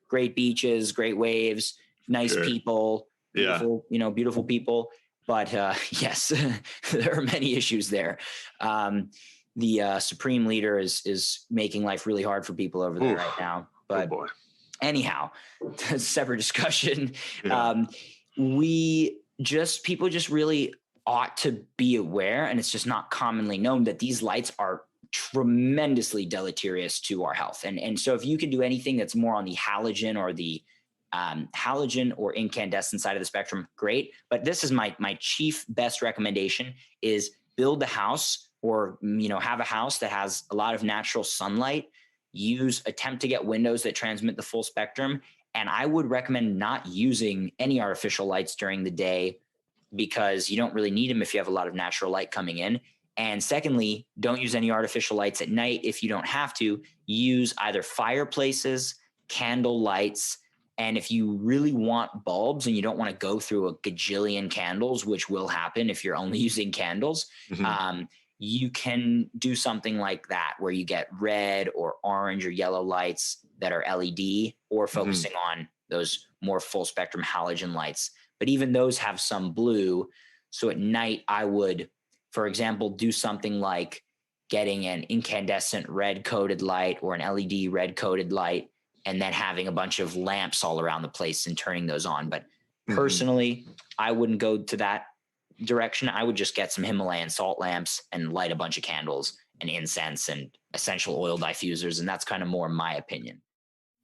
great beaches, great waves, nice people, beautiful people. But yes, there are many issues there. The Supreme Leader is making life really hard for people over there right now. But anyhow, that's a separate discussion. Yeah. People just really ought to be aware, and it's just not commonly known that these lights are tremendously deleterious to our health. And so if you can do anything that's more on the halogen or the halogen or incandescent side of the spectrum, great. But this is my chief best recommendation is build the house or, have a house that has a lot of natural sunlight, attempt to get windows that transmit the full spectrum. And I would recommend not using any artificial lights during the day because you don't really need them if you have a lot of natural light coming in. And secondly, don't use any artificial lights at night if you don't have to. Use either fireplaces, candle lights, and if you really want bulbs and you don't want to go through a gajillion candles, which will happen if you're only using candles, you can do something like that where you get red or orange or yellow lights that are LED or focusing on those more full spectrum halogen lights. But even those have some blue. So at night, I would, for example, do something like getting an incandescent red coated light or an LED red coated light, and then having a bunch of lamps all around the place and turning those on. But personally, I wouldn't go to that direction. I would just get some Himalayan salt lamps and light a bunch of candles and incense and essential oil diffusers. And that's kind of more my opinion.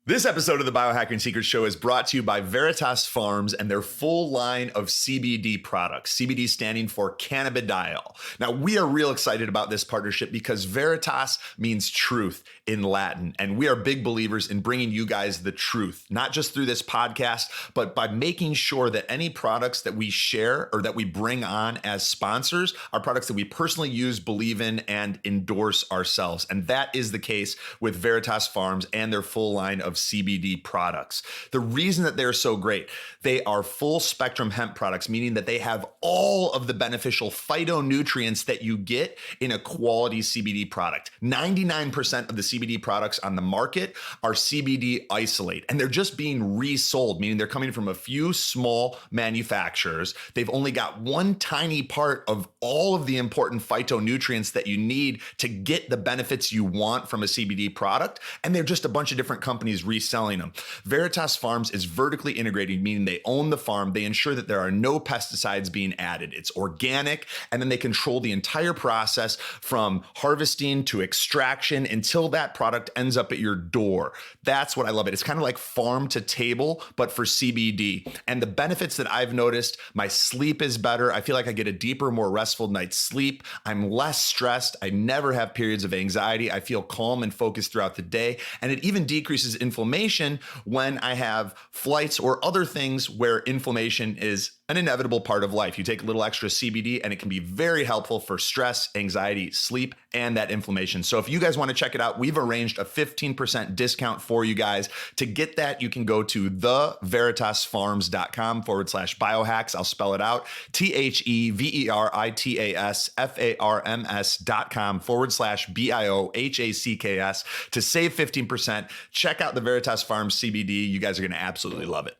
This episode of the Biohacking Secrets Show is brought to you by Veritas Farms and their full line of CBD products, CBD standing for cannabidiol. Now, we are real excited about this partnership because Veritas means truth in Latin, and we are big believers in bringing you guys the truth, not just through this podcast, but by making sure that any products that we share or that we bring on as sponsors are products that we personally use, believe in, and endorse ourselves. And that is the case with Veritas Farms and their full line of CBD products. The reason that they're so great, they are full spectrum hemp products, meaning that they have all of the beneficial phytonutrients that you get in a quality CBD product. 99% of the CBD products on the market are CBD isolate, and they're just being resold, meaning they're coming from a few small manufacturers. They've only got one tiny part of all of the important phytonutrients that you need to get the benefits you want from a CBD product, and they're just a bunch of different companies reselling them. Veritas Farms is vertically integrated, meaning they own the farm. They ensure that there are no pesticides being added. It's organic, and then they control the entire process from harvesting to extraction until that product ends up at your door. That's what I love it. It's kind of like farm to table, but for CBD. And the benefits that I've noticed, my sleep is better. I feel like I get a deeper, more restful night's sleep. I'm less stressed. I never have periods of anxiety. I feel calm and focused throughout the day. And it even decreases inflammation when I have flights or other things where inflammation is an inevitable part of life. You take a little extra CBD and it can be very helpful for stress, anxiety, sleep, and that inflammation. So if you guys want to check it out, we've arranged a 15% discount for you guys. To get that, you can go to theveritasfarms.com/biohacks. I'll spell it out. THEVERITASFARMS.com/BIOHACKS to save 15%. Check out the Veritas Farms CBD. You guys are going to absolutely love it.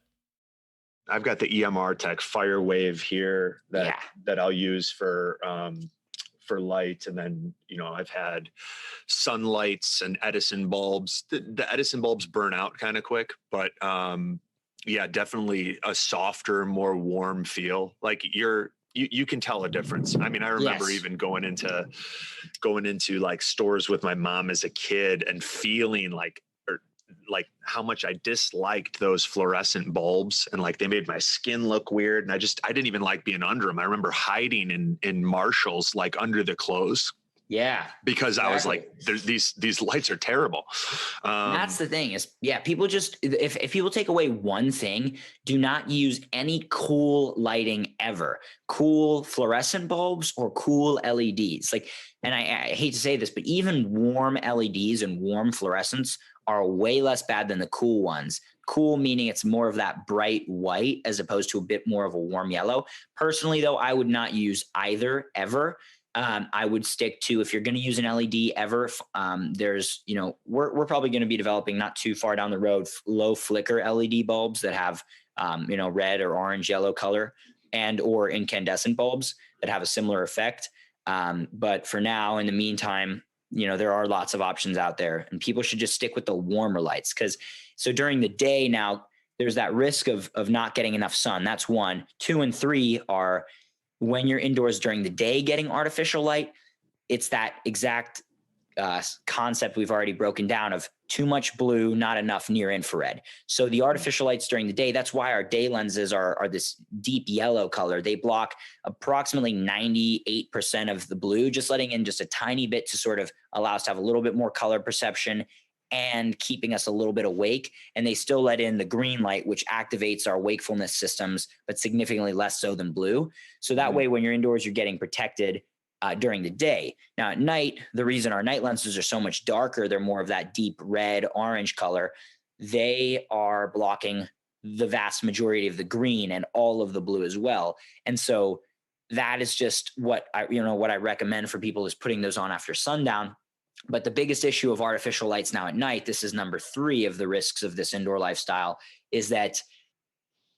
I've got the EMR Tech Fire Wave here that I'll use for light. And then, I've had sunlights and Edison bulbs. The Edison bulbs burn out kind of quick, but definitely a softer, more warm feel. Like you can tell a difference. I mean, I remember even going into like stores with my mom as a kid and feeling like like how much I disliked those fluorescent bulbs, and like they made my skin look weird. And I didn't even like being under them. I remember hiding in Marshalls, like under the clothes. Yeah. Because exactly. I was like, these lights are terrible. That's the thing is, people just, if people take away one thing, do not use any cool lighting ever. Cool fluorescent bulbs or cool LEDs. Like, and I hate to say this, but even warm LEDs and warm fluorescents are way less bad than the cool ones. Cool meaning it's more of that bright white as opposed to a bit more of a warm yellow. Personally, though, I would not use either ever. I would stick to, if you're going to use an LED ever, there's, we're probably going to be developing not too far down the road, low flicker LED bulbs that have, red or orange, yellow color, and or incandescent bulbs that have a similar effect. But for now, in the meantime, there are lots of options out there, and people should just stick with the warmer lights. So during the day now, there's that risk of not getting enough sun. That's 1. 2 and 3 are, when you're indoors during the day getting artificial light, it's that exact concept we've already broken down of too much blue, not enough near infrared. So the artificial lights during the day, that's why our day lenses are this deep yellow color. They block approximately 98% of the blue, just letting in just a tiny bit to sort of allow us to have a little bit more color perception and keeping us a little bit awake. And they still let in the green light, which activates our wakefulness systems, but significantly less so than blue. So that way, when you're indoors, you're getting protected during the day. Now at night, the reason our night lenses are so much darker, they're more of that deep red, orange color. They are blocking the vast majority of the green and all of the blue as well. And so that is just what I recommend for people is putting those on after sundown. But the biggest issue of artificial lights now at night, this is number 3 of the risks of this indoor lifestyle, is that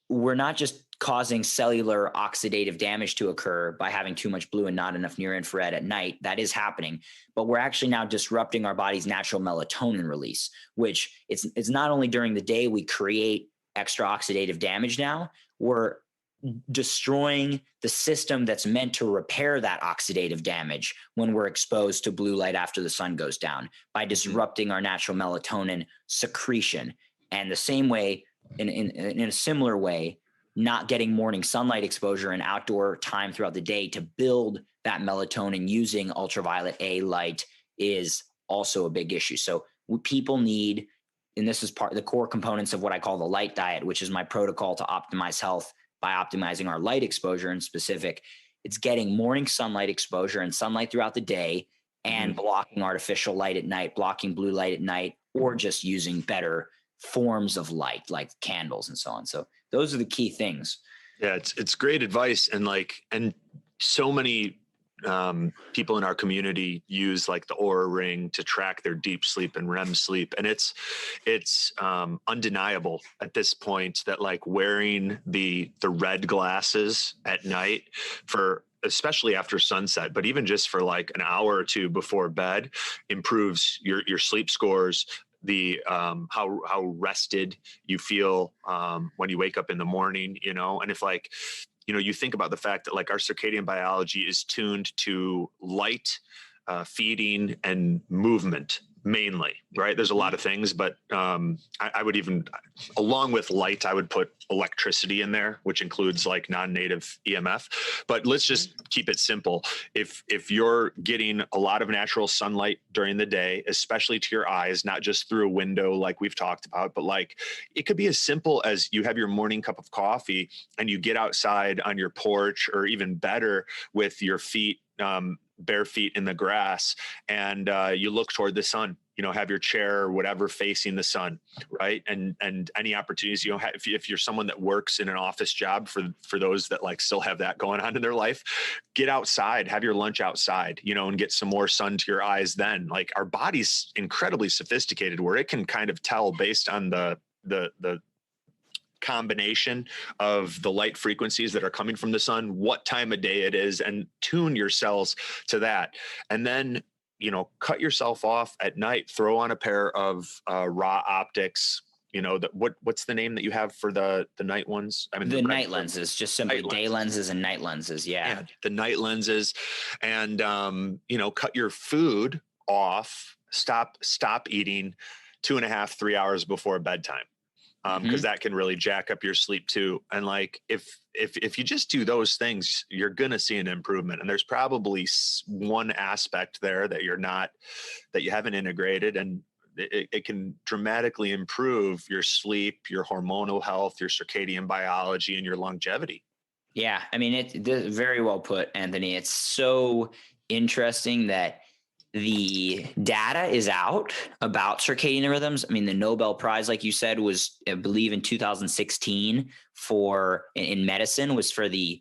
we're not just causing cellular oxidative damage to occur by having too much blue and not enough near infrared at night. That is happening, but we're actually now disrupting our body's natural melatonin release, which it's not only during the day we create extra oxidative damage now, we're destroying the system that's meant to repair that oxidative damage when we're exposed to blue light after the sun goes down by disrupting our natural melatonin secretion. And the same way, in a similar way, not getting morning sunlight exposure and outdoor time throughout the day to build that melatonin using ultraviolet A light is also a big issue. So people need, and this is part of the core components of what I call the light diet, which is my protocol to optimize health by optimizing our light exposure in specific. It's getting morning sunlight exposure and sunlight throughout the day and blocking artificial light at night, blocking blue light at night, or just using better forms of light like candles and so on. So those are the key things. Yeah, it's great advice. And so many people in our community use like the Oura Ring to track their deep sleep and REM sleep. And it's undeniable at this point that like wearing the red glasses at night for, especially after sunset, but even just for like an hour or two before bed, improves your sleep scores, the how rested you feel when you wake up in the morning, and if like, you think about the fact that like our circadian biology is tuned to light, feeding, and movement mainly, right? There's a lot of things, but I would even, along with light, I would put electricity in there, which includes like non-native EMF. But let's just keep it simple. If you're getting a lot of natural sunlight during the day, especially to your eyes, not just through a window like we've talked about, but like it could be as simple as you have your morning cup of coffee and you get outside on your porch, or even better with your feet, bare feet in the grass, and you look toward the sun, have your chair or whatever facing the sun, right? And any opportunities, if you're someone that works in an office job, for those that like still have that going on in their life, get outside, have your lunch outside, and get some more sun to your eyes. Then like our body's incredibly sophisticated where it can kind of tell based on the combination of the light frequencies that are coming from the sun, what time of day it is, and tune your cells to that. And then, cut yourself off at night, throw on a pair of raw optics, what's the name that you have for the night ones? I mean, the night lenses, just simply day lenses and night lenses. Yeah. The night lenses, and, cut your food off, stop eating 2.5, 3 hours before bedtime. Because that can really jack up your sleep too. And like, if you just do those things, you're going to see an improvement. And there's probably one aspect there that you haven't integrated, and it can dramatically improve your sleep, your hormonal health, your circadian biology, and your longevity. Yeah. I mean, it's very well put, Anthony. It's so interesting that the data is out about circadian rhythms. I mean, the Nobel Prize, like you said, was, I believe, in 2016 in medicine, was for the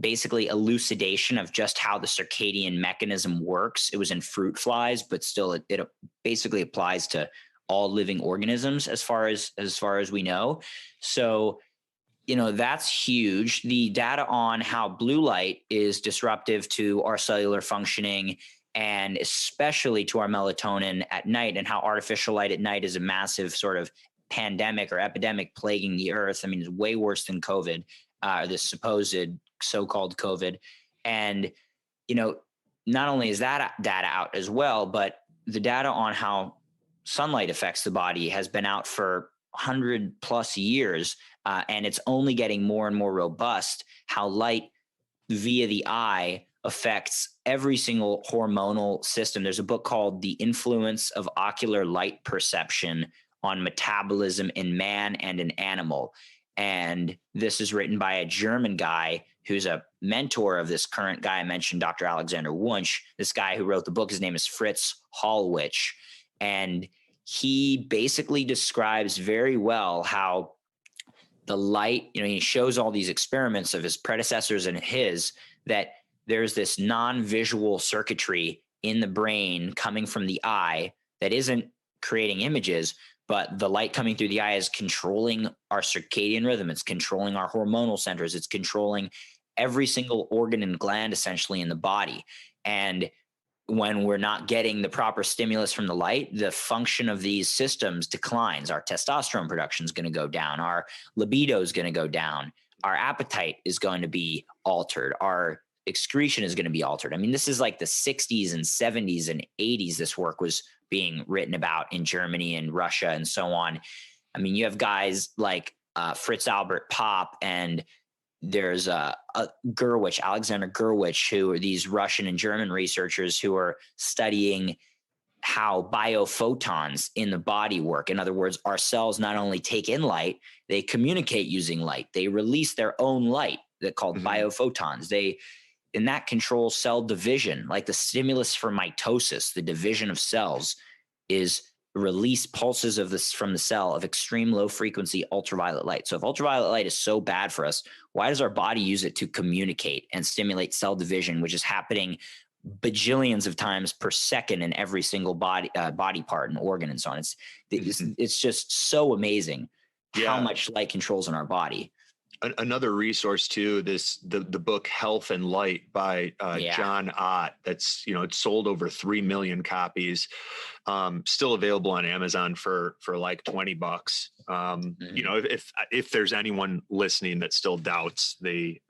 basically elucidation of just how the circadian mechanism works. It was in fruit flies, but still it basically applies to all living organisms as far as we know. So, that's huge. The data on how blue light is disruptive to our cellular functioning, and especially to our melatonin at night, and how artificial light at night is a massive sort of pandemic or epidemic plaguing the earth. I mean, it's way worse than COVID, this supposed so-called COVID. And, not only is that data out as well, but the data on how sunlight affects the body has been out for 100+ years. And it's only getting more and more robust, how light via the eye affects every single hormonal system. There's a book called The Influence of Ocular Light Perception on Metabolism in Man and an Animal. And this is written by a German guy who's a mentor of this current guy I mentioned, Dr. Alexander Wunsch. This guy who wrote the book, his name is Fritz Hallwich. And he basically describes very well how the light, he shows all these experiments of his predecessors and his, that there's this non-visual circuitry in the brain coming from the eye that isn't creating images, but the light coming through the eye is controlling our circadian rhythm. It's controlling our hormonal centers. It's controlling every single organ and gland essentially in the body. And when we're not getting the proper stimulus from the light, the function of these systems declines. Our testosterone production is going to go down. Our libido is going to go down. Our appetite is going to be altered. Our excretion is going to be altered. I mean, this is like the 60s and 70s and 80s. This work was being written about in Germany and Russia and so on. I mean, you have guys like Fritz Albert Popp, and there's Alexander Gurwitch, who are these Russian and German researchers who are studying how biophotons in the body work. In other words, our cells not only take in light, they communicate using light. They release their own light that called biophotons. And that controls cell division, like the stimulus for mitosis, the division of cells, is release pulses from the cell of extreme low frequency ultraviolet light. So if ultraviolet light is so bad for us, why does our body use it to communicate and stimulate cell division, which is happening bajillions of times per second in every single body part and organ and so on? It's just so amazing how much light controls in our body. Another resource too, the book Health and Light by John Ott, that's, it's sold over 3 million copies, still available on Amazon for like $20. If there's anyone listening that still doubts the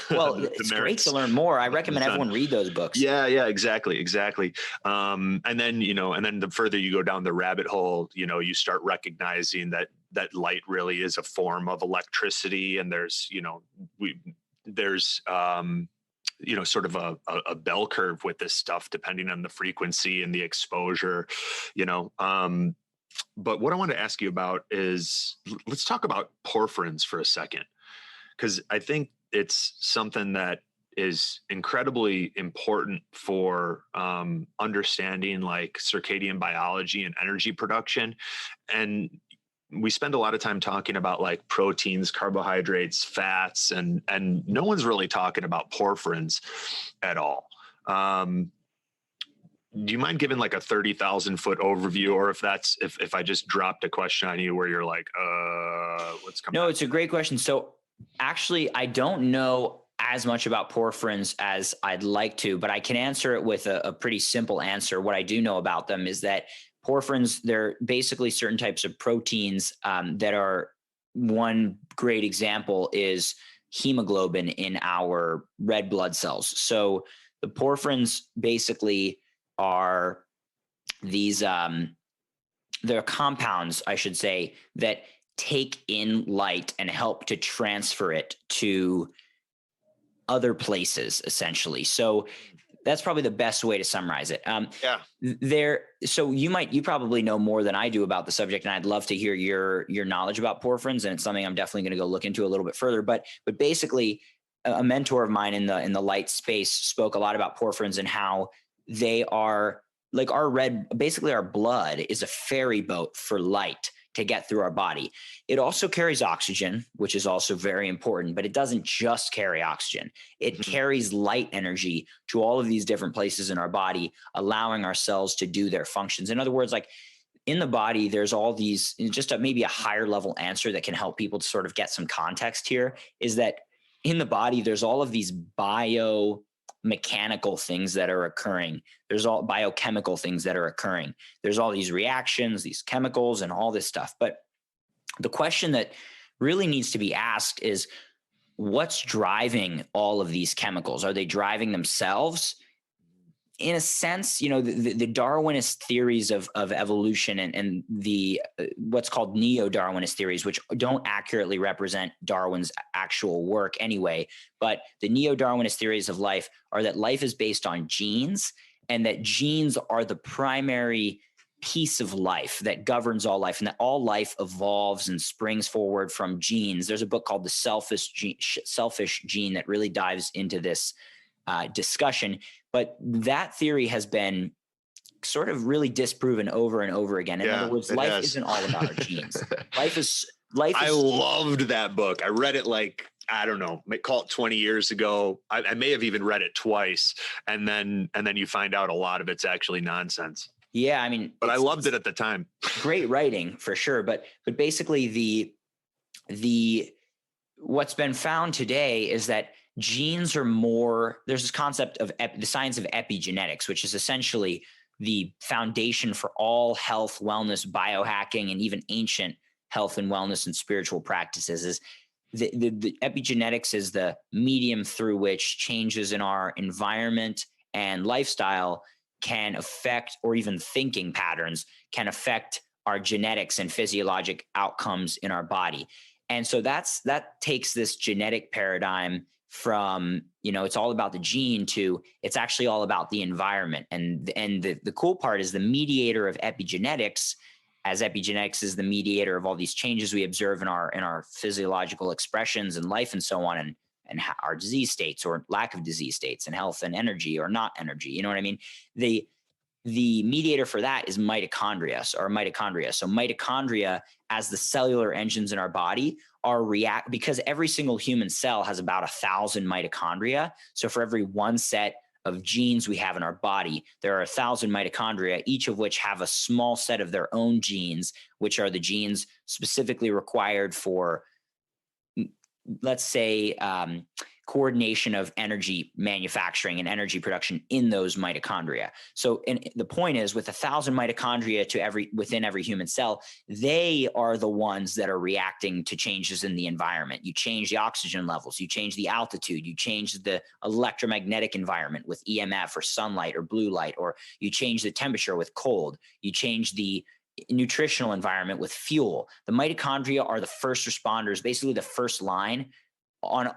well, it's great to learn more. I recommend everyone read those books. Yeah, exactly. And then the further you go down the rabbit hole, you start recognizing that light really is a form of electricity, and there's sort of a bell curve with this stuff depending on the frequency and the exposure, but what I want to ask you about is, let's talk about porphyrins for a second, because I think it's something that is incredibly important for understanding like circadian biology and energy production. And we spend a lot of time talking about like proteins, carbohydrates, fats, and no one's really talking about porphyrins at all. Do you mind giving like a 30,000 foot overview, or if I just dropped a question on you where you're like, what's coming? No, it's a great question. So actually, I don't know as much about porphyrins as I'd like to, but I can answer it with a pretty simple answer. What I do know about them is that porphyrins, they're basically certain types of proteins that are, one great example is hemoglobin in our red blood cells. So the porphyrins basically are these there are compounds, I should say, that take in light and help to transfer it to other places, essentially. So that's probably the best way to summarize it. So you probably know more than I do about the subject, and I'd love to hear your knowledge about porphyrins. And it's something I'm definitely going to go look into a little bit further. But basically, a mentor of mine in the light space spoke a lot about porphyrins and how they are like basically our blood is a ferry boat for light to get through our body. It also carries oxygen, which is also very important, but it doesn't just carry oxygen. It carries light energy to all of these different places in our body, allowing our cells to do their functions. In other words, like in the body, there's all these, just maybe a higher level answer that can help people to sort of get some context here is that in the body, there's all of these biomechanical things that are occurring. There's all biochemical things that are occurring. There's all these reactions, these chemicals, and all this stuff. But the question that really needs to be asked is, what's driving all of these chemicals? Are they driving themselves? In a sense, the Darwinist theories of evolution and the what's called neo-Darwinist theories, which don't accurately represent Darwin's actual work anyway, but the neo-Darwinist theories of life are that life is based on genes and that genes are the primary piece of life that governs all life and that all life evolves and springs forward from genes. There's a book called The Selfish Gene that really dives into this discussion. But that theory has been sort of really disproven over and over again. In other words, life isn't all about our genes. Life is. I loved that book. I read it I don't know, call it 20 years ago. I may have even read it twice. And then you find out a lot of it's actually nonsense. Yeah. I mean, but I loved it at the time. Great writing for sure. But basically what's been found today is that genes are there's this concept of the science of epigenetics, which is essentially the foundation for all health, wellness, biohacking, and even ancient health and wellness and spiritual practices. Is the epigenetics is the medium through which changes in our environment and lifestyle can affect, or even thinking patterns can affect our genetics and physiologic outcomes in our body. And so that takes this genetic paradigm from, it's all about the gene to it's actually all about the environment. And the cool part is the mediator of epigenetics, as epigenetics is the mediator of all these changes we observe in our physiological expressions and life and so on, and our disease states or lack of disease states and health and energy or not energy. You know what I mean? The mediator for that is mitochondria. So mitochondria, as the cellular engines in our body, because every single human cell has about 1,000 mitochondria. So for every one set of genes we have in our body, there are 1,000 mitochondria, each of which have a small set of their own genes, which are the genes specifically required for, let's say, coordination of energy manufacturing and energy production in those mitochondria. So, and the point is, with 1,000 mitochondria within every human cell, they are the ones that are reacting to changes in the environment. You change the oxygen levels, you change the altitude, you change the electromagnetic environment with EMF or sunlight or blue light, or you change the temperature with cold, you change the nutritional environment with fuel. The mitochondria are the first responders, basically the first line on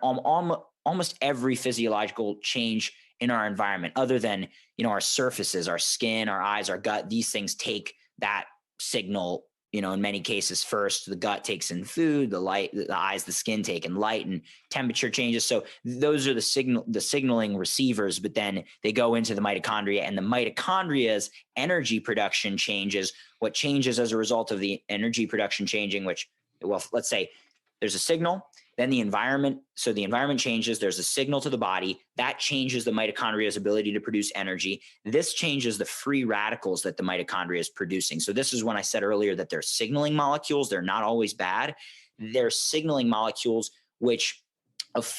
almost every physiological change in our environment, other than, our surfaces, our skin, our eyes, our gut. These things take that signal, in many cases first. The gut takes in food, the light, the eyes, the skin take in light and temperature changes. So those are the signaling receivers, but then they go into the mitochondria, and the mitochondria's energy production changes. What changes as a result of the energy production changing, let's say there's a signal, then the environment. So the environment changes. There's a signal to the body that changes the mitochondria's ability to produce energy. This changes the free radicals that the mitochondria is producing. So this is when I said earlier that they're signaling molecules. They're not always bad. They're signaling molecules, which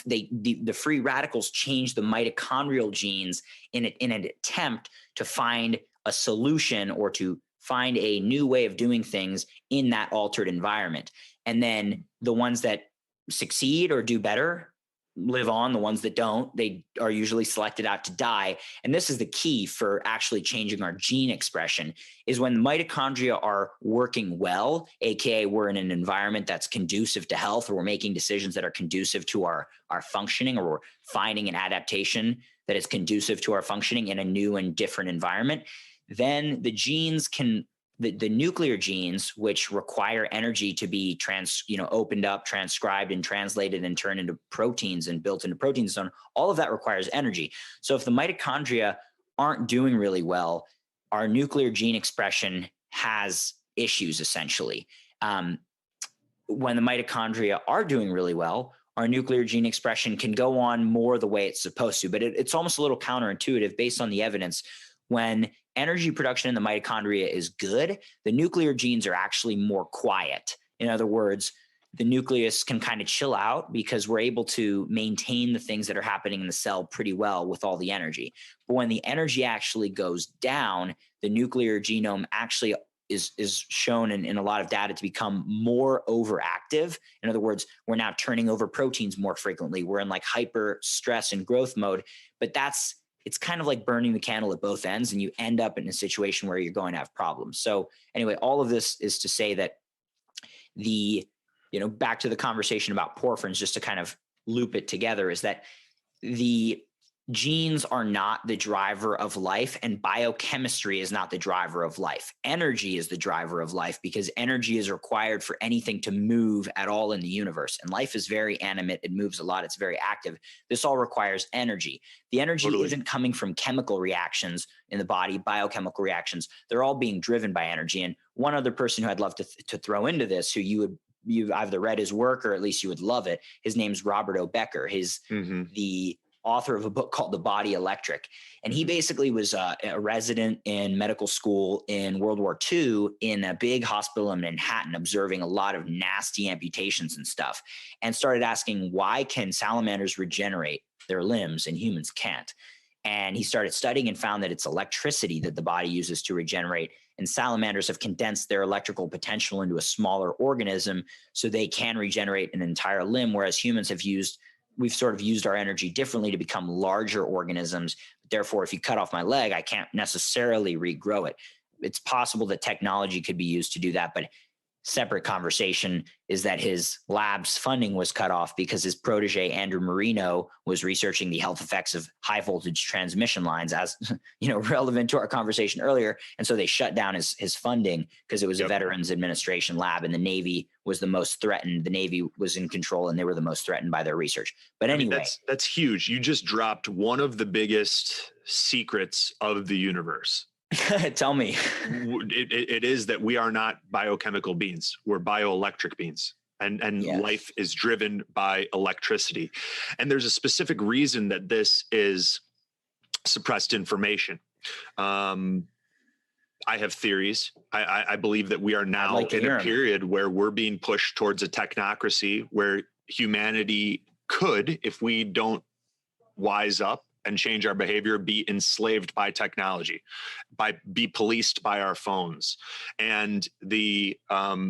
the free radicals change the mitochondrial genes in an attempt to find a solution or to find a new way of doing things in that altered environment. And then the ones that succeed or do better live on. The ones that don't, they are usually selected out to die. And this is the key for actually changing our gene expression, is when the mitochondria are working well, AKA we're in an environment that's conducive to health, or we're making decisions that are conducive to our functioning, or we're finding an adaptation that is conducive to our functioning in a new and different environment, then the genes can, the nuclear genes, which require energy to be opened up, transcribed, and translated and turned into proteins and built into proteins, all of that requires energy. So if the mitochondria aren't doing really well, our nuclear gene expression has issues, essentially. When the mitochondria are doing really well, our nuclear gene expression can go on more the way it's supposed to. But it's almost a little counterintuitive based on the evidence. When energy production in the mitochondria is good, the nuclear genes are actually more quiet. In other words, the nucleus can kind of chill out because we're able to maintain the things that are happening in the cell pretty well with all the energy. But when the energy actually goes down, the nuclear genome actually is shown in a lot of data to become more overactive. In other words, we're now turning over proteins more frequently. We're in like hyper stress and growth mode, but it's kind of like burning the candle at both ends, and you end up in a situation where you're going to have problems. So anyway, all of this is to say that back to the conversation about porphyrins, just to kind of loop it together, is that the genes are not the driver of life, and biochemistry is not the driver of life. Energy is the driver of life, because energy is required for anything to move at all in the universe. And life is very animate. It moves a lot. It's very active. This all requires energy. The energy isn't coming from chemical reactions in the body, biochemical reactions. They're all being driven by energy. And one other person who I'd love to throw into this, who you've either read his work or at least you would love it, his name's Robert O. Becker. The author of a book called The Body Electric. And he basically was a resident in medical school in World War II in a big hospital in Manhattan, observing a lot of nasty amputations and stuff, and started asking, why can salamanders regenerate their limbs and humans can't? And he started studying and found that it's electricity that the body uses to regenerate. And salamanders have condensed their electrical potential into a smaller organism so they can regenerate an entire limb, whereas humans we've sort of used our energy differently to become larger organisms. Therefore, if you cut off my leg, I can't necessarily regrow it. It's possible that technology could be used to do that, but separate conversation is that his lab's funding was cut off because his protege, Andrew Marino, was researching the health effects of high voltage transmission lines, as relevant to our conversation earlier. And so they shut down his funding because it was a Veterans Administration lab, and the Navy was the most threatened. The Navy was in control, and they were the most threatened by their research. But anyway, that's huge. You just dropped one of the biggest secrets of the universe. Tell me. It is that we are not biochemical beings. We're bioelectric beings. And life is driven by electricity. And there's a specific reason that this is suppressed information. I have theories. I believe that we are now in a period where we're being pushed towards a technocracy where humanity could, if we don't wise up and change our behavior, be enslaved by technology, be policed by our phones. And the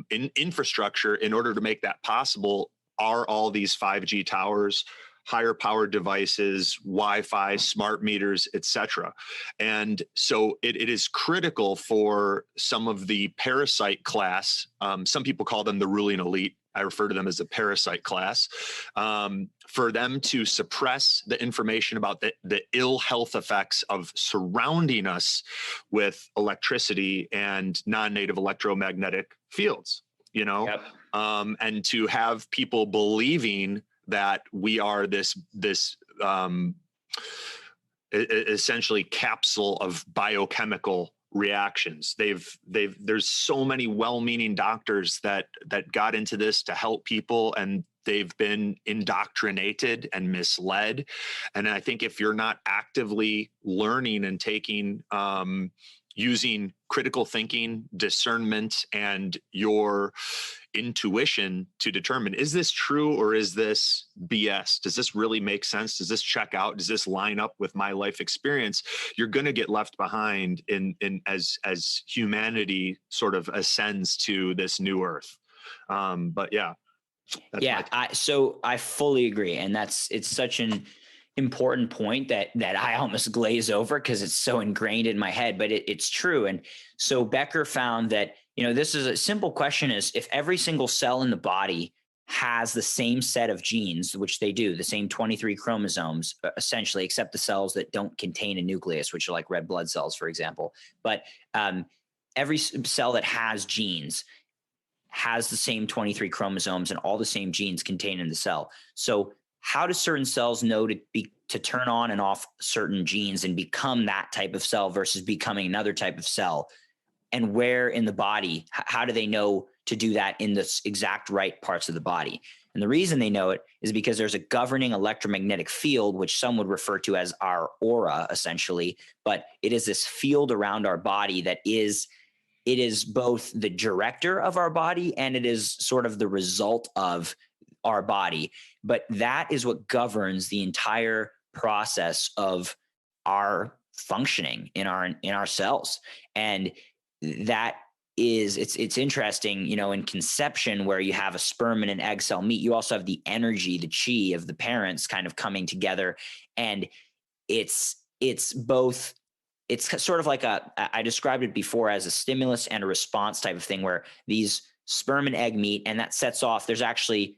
infrastructure, in order to make that possible, are all these 5G towers, higher powered devices, Wi-Fi, smart meters, etc. And so it is critical for some of the parasite class. Some people call them the ruling elite. I refer to them as the parasite class, for them to suppress the information about the ill health effects of surrounding us with electricity and non-native electromagnetic fields, and to have people believing that we are this essentially capsule of biochemical reactions. There's so many well-meaning doctors that got into this to help people, and they've been indoctrinated and misled. And I think if you're not actively learning and taking, using critical thinking, discernment, and your intuition to determine, is this true or is this BS? Does this really make sense? Does this check out? Does this line up with my life experience? You're going to get left behind as humanity sort of ascends to this new earth. But yeah. So I fully agree. And it's such an important point that I almost glaze over because it's so ingrained in my head, but it's true. And so Becker found that, this is a simple question is if every single cell in the body has the same set of genes, which they do, the same 23 chromosomes, essentially, except the cells that don't contain a nucleus, which are like red blood cells, for example. But every cell that has genes has the same 23 chromosomes and all the same genes contained in the cell. So how do certain cells know to turn on and off certain genes and become that type of cell versus becoming another type of cell? And where in the body, how do they know to do that in the exact right parts of the body? And the reason they know it is because there's a governing electromagnetic field, which some would refer to as our aura, essentially. But it is this field around our body that it is both the director of our body and it is sort of the result of our body. But that is what governs the entire process of our functioning in our cells. And that is, it's interesting, in conception where you have a sperm and an egg cell meet, you also have the energy, the chi of the parents kind of coming together. And it's both, it's sort of like I described it before as a stimulus and a response type of thing where these sperm and egg meet and that sets off, there's actually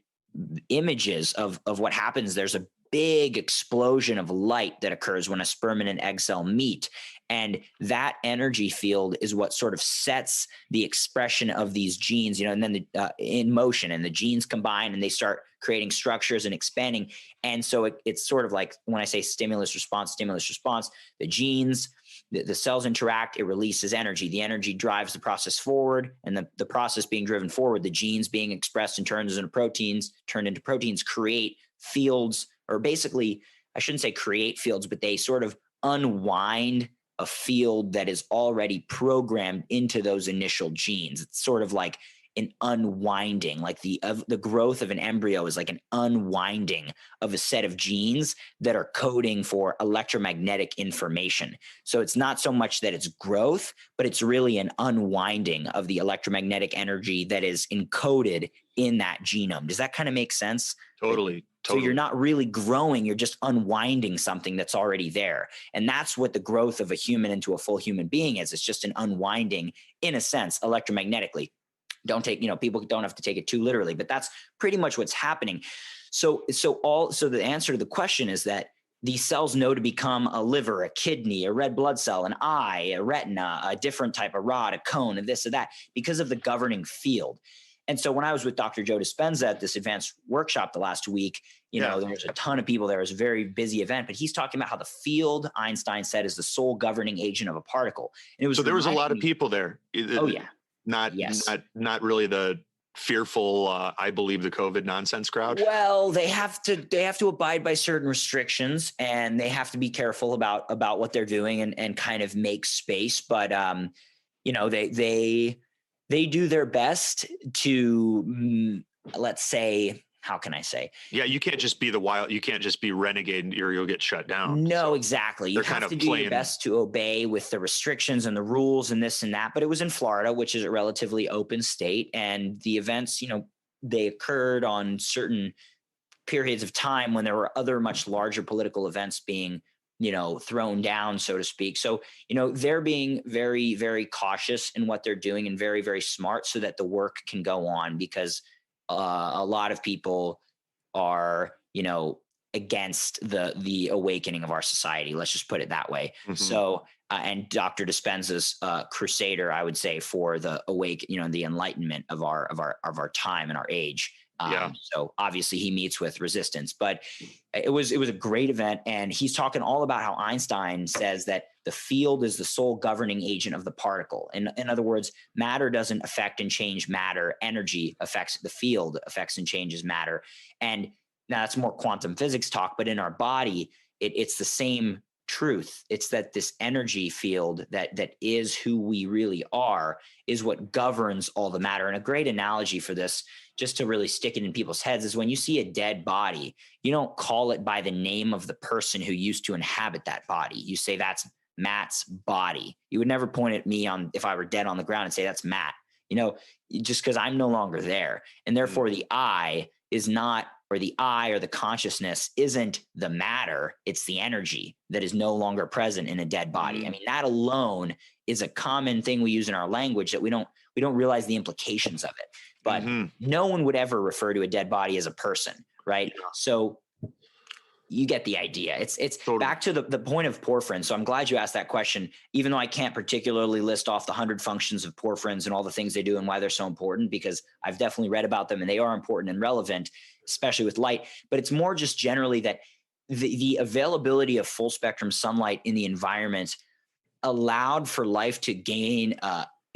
images of what happens. There's a big explosion of light that occurs when a sperm and an egg cell meet. And that energy field is what sort of sets the expression of these genes, and then in motion, and the genes combine and they start creating structures and expanding. And so it's sort of like when I say stimulus response, the genes, the cells interact, it releases energy. The energy drives the process forward, and the process being driven forward, the genes being expressed and turned into proteins create fields, or basically, I shouldn't say create fields, but they sort of unwind a field that is already programmed into those initial genes. It's sort of like an unwinding, like the growth of an embryo is like an unwinding of a set of genes that are coding for electromagnetic information. So it's not so much that it's growth, but it's really an unwinding of the electromagnetic energy that is encoded in that genome. Does that kind of make sense? Totally. So you're not really growing, you're just unwinding something that's already there. And that's what the growth of a human into a full human being is. It's just an unwinding, in a sense, electromagnetically. People don't have to take it too literally, but that's pretty much what's happening. So the answer to the question is that these cells know to become a liver, a kidney, a red blood cell, an eye, a retina, a different type of rod, a cone, and this or that, because of the governing field. And so when I was with Dr. Joe Dispenza at this advanced workshop the last week, there was a ton of people there. It was a very busy event, but he's talking about how the field, Einstein said, is the sole governing agent of a particle. And it was there was a lot of people there. Oh yeah. Not really the fearful, I believe the COVID nonsense crowd. Well, they have to abide by certain restrictions, and they have to be careful about what they're doing and kind of make space. But they do their best to, let's say, how can I say? Yeah, you can't just be you can't just be renegade or you'll get shut down. No, exactly. You have to do your best to obey with the restrictions and the rules and this and that. But it was in Florida, which is a relatively open state. And the events, they occurred on certain periods of time when there were other much larger political events being thrown down, so to speak. So, they're being very, very cautious in what they're doing and very, very smart so that the work can go on, because a lot of people are, against the awakening of our society. Let's just put it that way. Mm-hmm. So, and Dr. Dispenza's crusader, I would say, for the the enlightenment of our time and our age. So obviously he meets with resistance, but it was a great event. And he's talking all about how Einstein says that the field is the sole governing agent of the particle. In other words, matter doesn't affect and change matter. Energy affects the field, affects and changes matter. And now that's more quantum physics talk, but in our body, it's the same truth. It's that this energy field that is who we really are is what governs all the matter. And a great analogy for this, just to really stick it in people's heads, is when you see a dead body, you don't call it by the name of the person who used to inhabit that body. You say that's Matt's body. You would never point at me if I were dead on the ground and say that's Matt, just because I'm no longer there. And therefore the I is not, or the I or the consciousness isn't the matter, it's the energy that is no longer present in a dead body. I mean, that alone is a common thing we use in our language that we don't realize the implications of it. But no one would ever refer to a dead body as a person, right? Yeah. So you get the idea. It's totally. Back to the point of porphyrins. So I'm glad you asked that question, even though I can't particularly list off the 100 functions of porphyrins and all the things they do and why they're so important, because I've definitely read about them and they are important and relevant, especially with light. But it's more just generally that the availability of full spectrum sunlight in the environment allowed for life to gain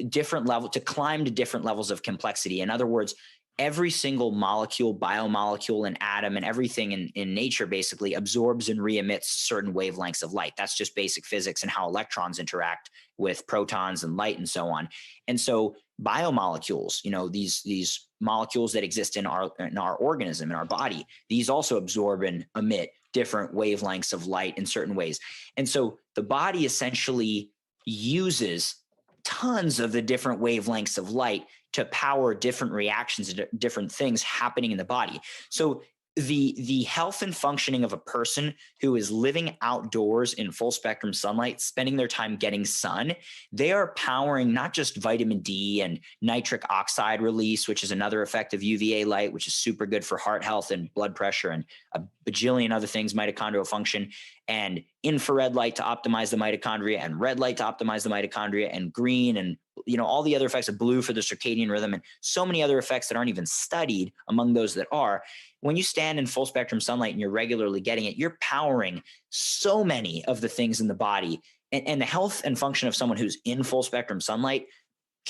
different level, to climb to different levels of complexity. In other words, every single molecule, biomolecule, and atom and everything in nature basically absorbs and re-emits certain wavelengths of light. That's just basic physics and how electrons interact with protons and light and so on. And so biomolecules, these molecules that exist in our organism, in our body, these also absorb and emit different wavelengths of light in certain ways. And so the body essentially uses tons of the different wavelengths of light to power different reactions, different things happening in the body. So the health and functioning of a person who is living outdoors in full spectrum sunlight, spending their time getting sun, they are powering not just vitamin D and nitric oxide release, which is another effect of UVA light, which is super good for heart health and blood pressure and a bajillion other things, mitochondrial function, and infrared light to optimize the mitochondria, and red light to optimize the mitochondria, and green, and all the other effects of blue for the circadian rhythm, and so many other effects that aren't even studied among those that are. When you stand in full spectrum sunlight and you're regularly getting it, you're powering so many of the things in the body. And the health and function of someone who's in full spectrum sunlight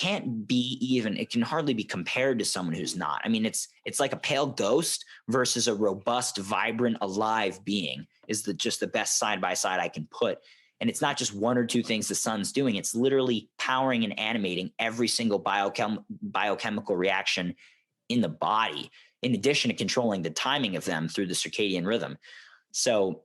it can hardly be compared to someone who's not. I mean, it's like a pale ghost versus a robust, vibrant, alive being is just the best side by side I can put. And it's not just one or two things the sun's doing. It's literally powering and animating every single biochemical reaction in the body, in addition to controlling the timing of them through the circadian rhythm. So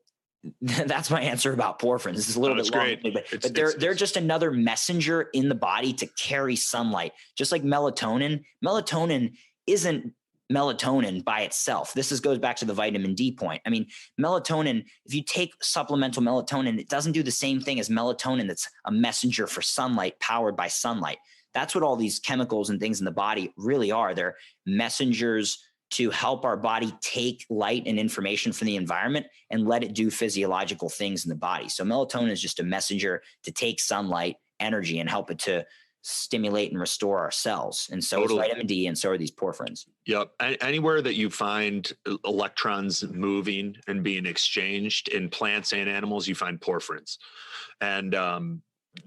that's my answer about porphyrins. It's a little bit long, but they're just another messenger in the body to carry sunlight, just like melatonin. Melatonin isn't melatonin by itself. This goes back to the vitamin D point. I mean, melatonin, if you take supplemental melatonin, it doesn't do the same thing as melatonin that's a messenger for sunlight, powered by sunlight. That's what all these chemicals and things in the body really are. They're messengers to help our body take light and information from the environment and let it do physiological things in the body. So melatonin is just a messenger to take sunlight energy and help it to stimulate and restore our cells. And so is vitamin D, and so are these porphyrins. Yep. Anywhere that you find electrons moving and being exchanged in plants and animals, you find porphyrins. And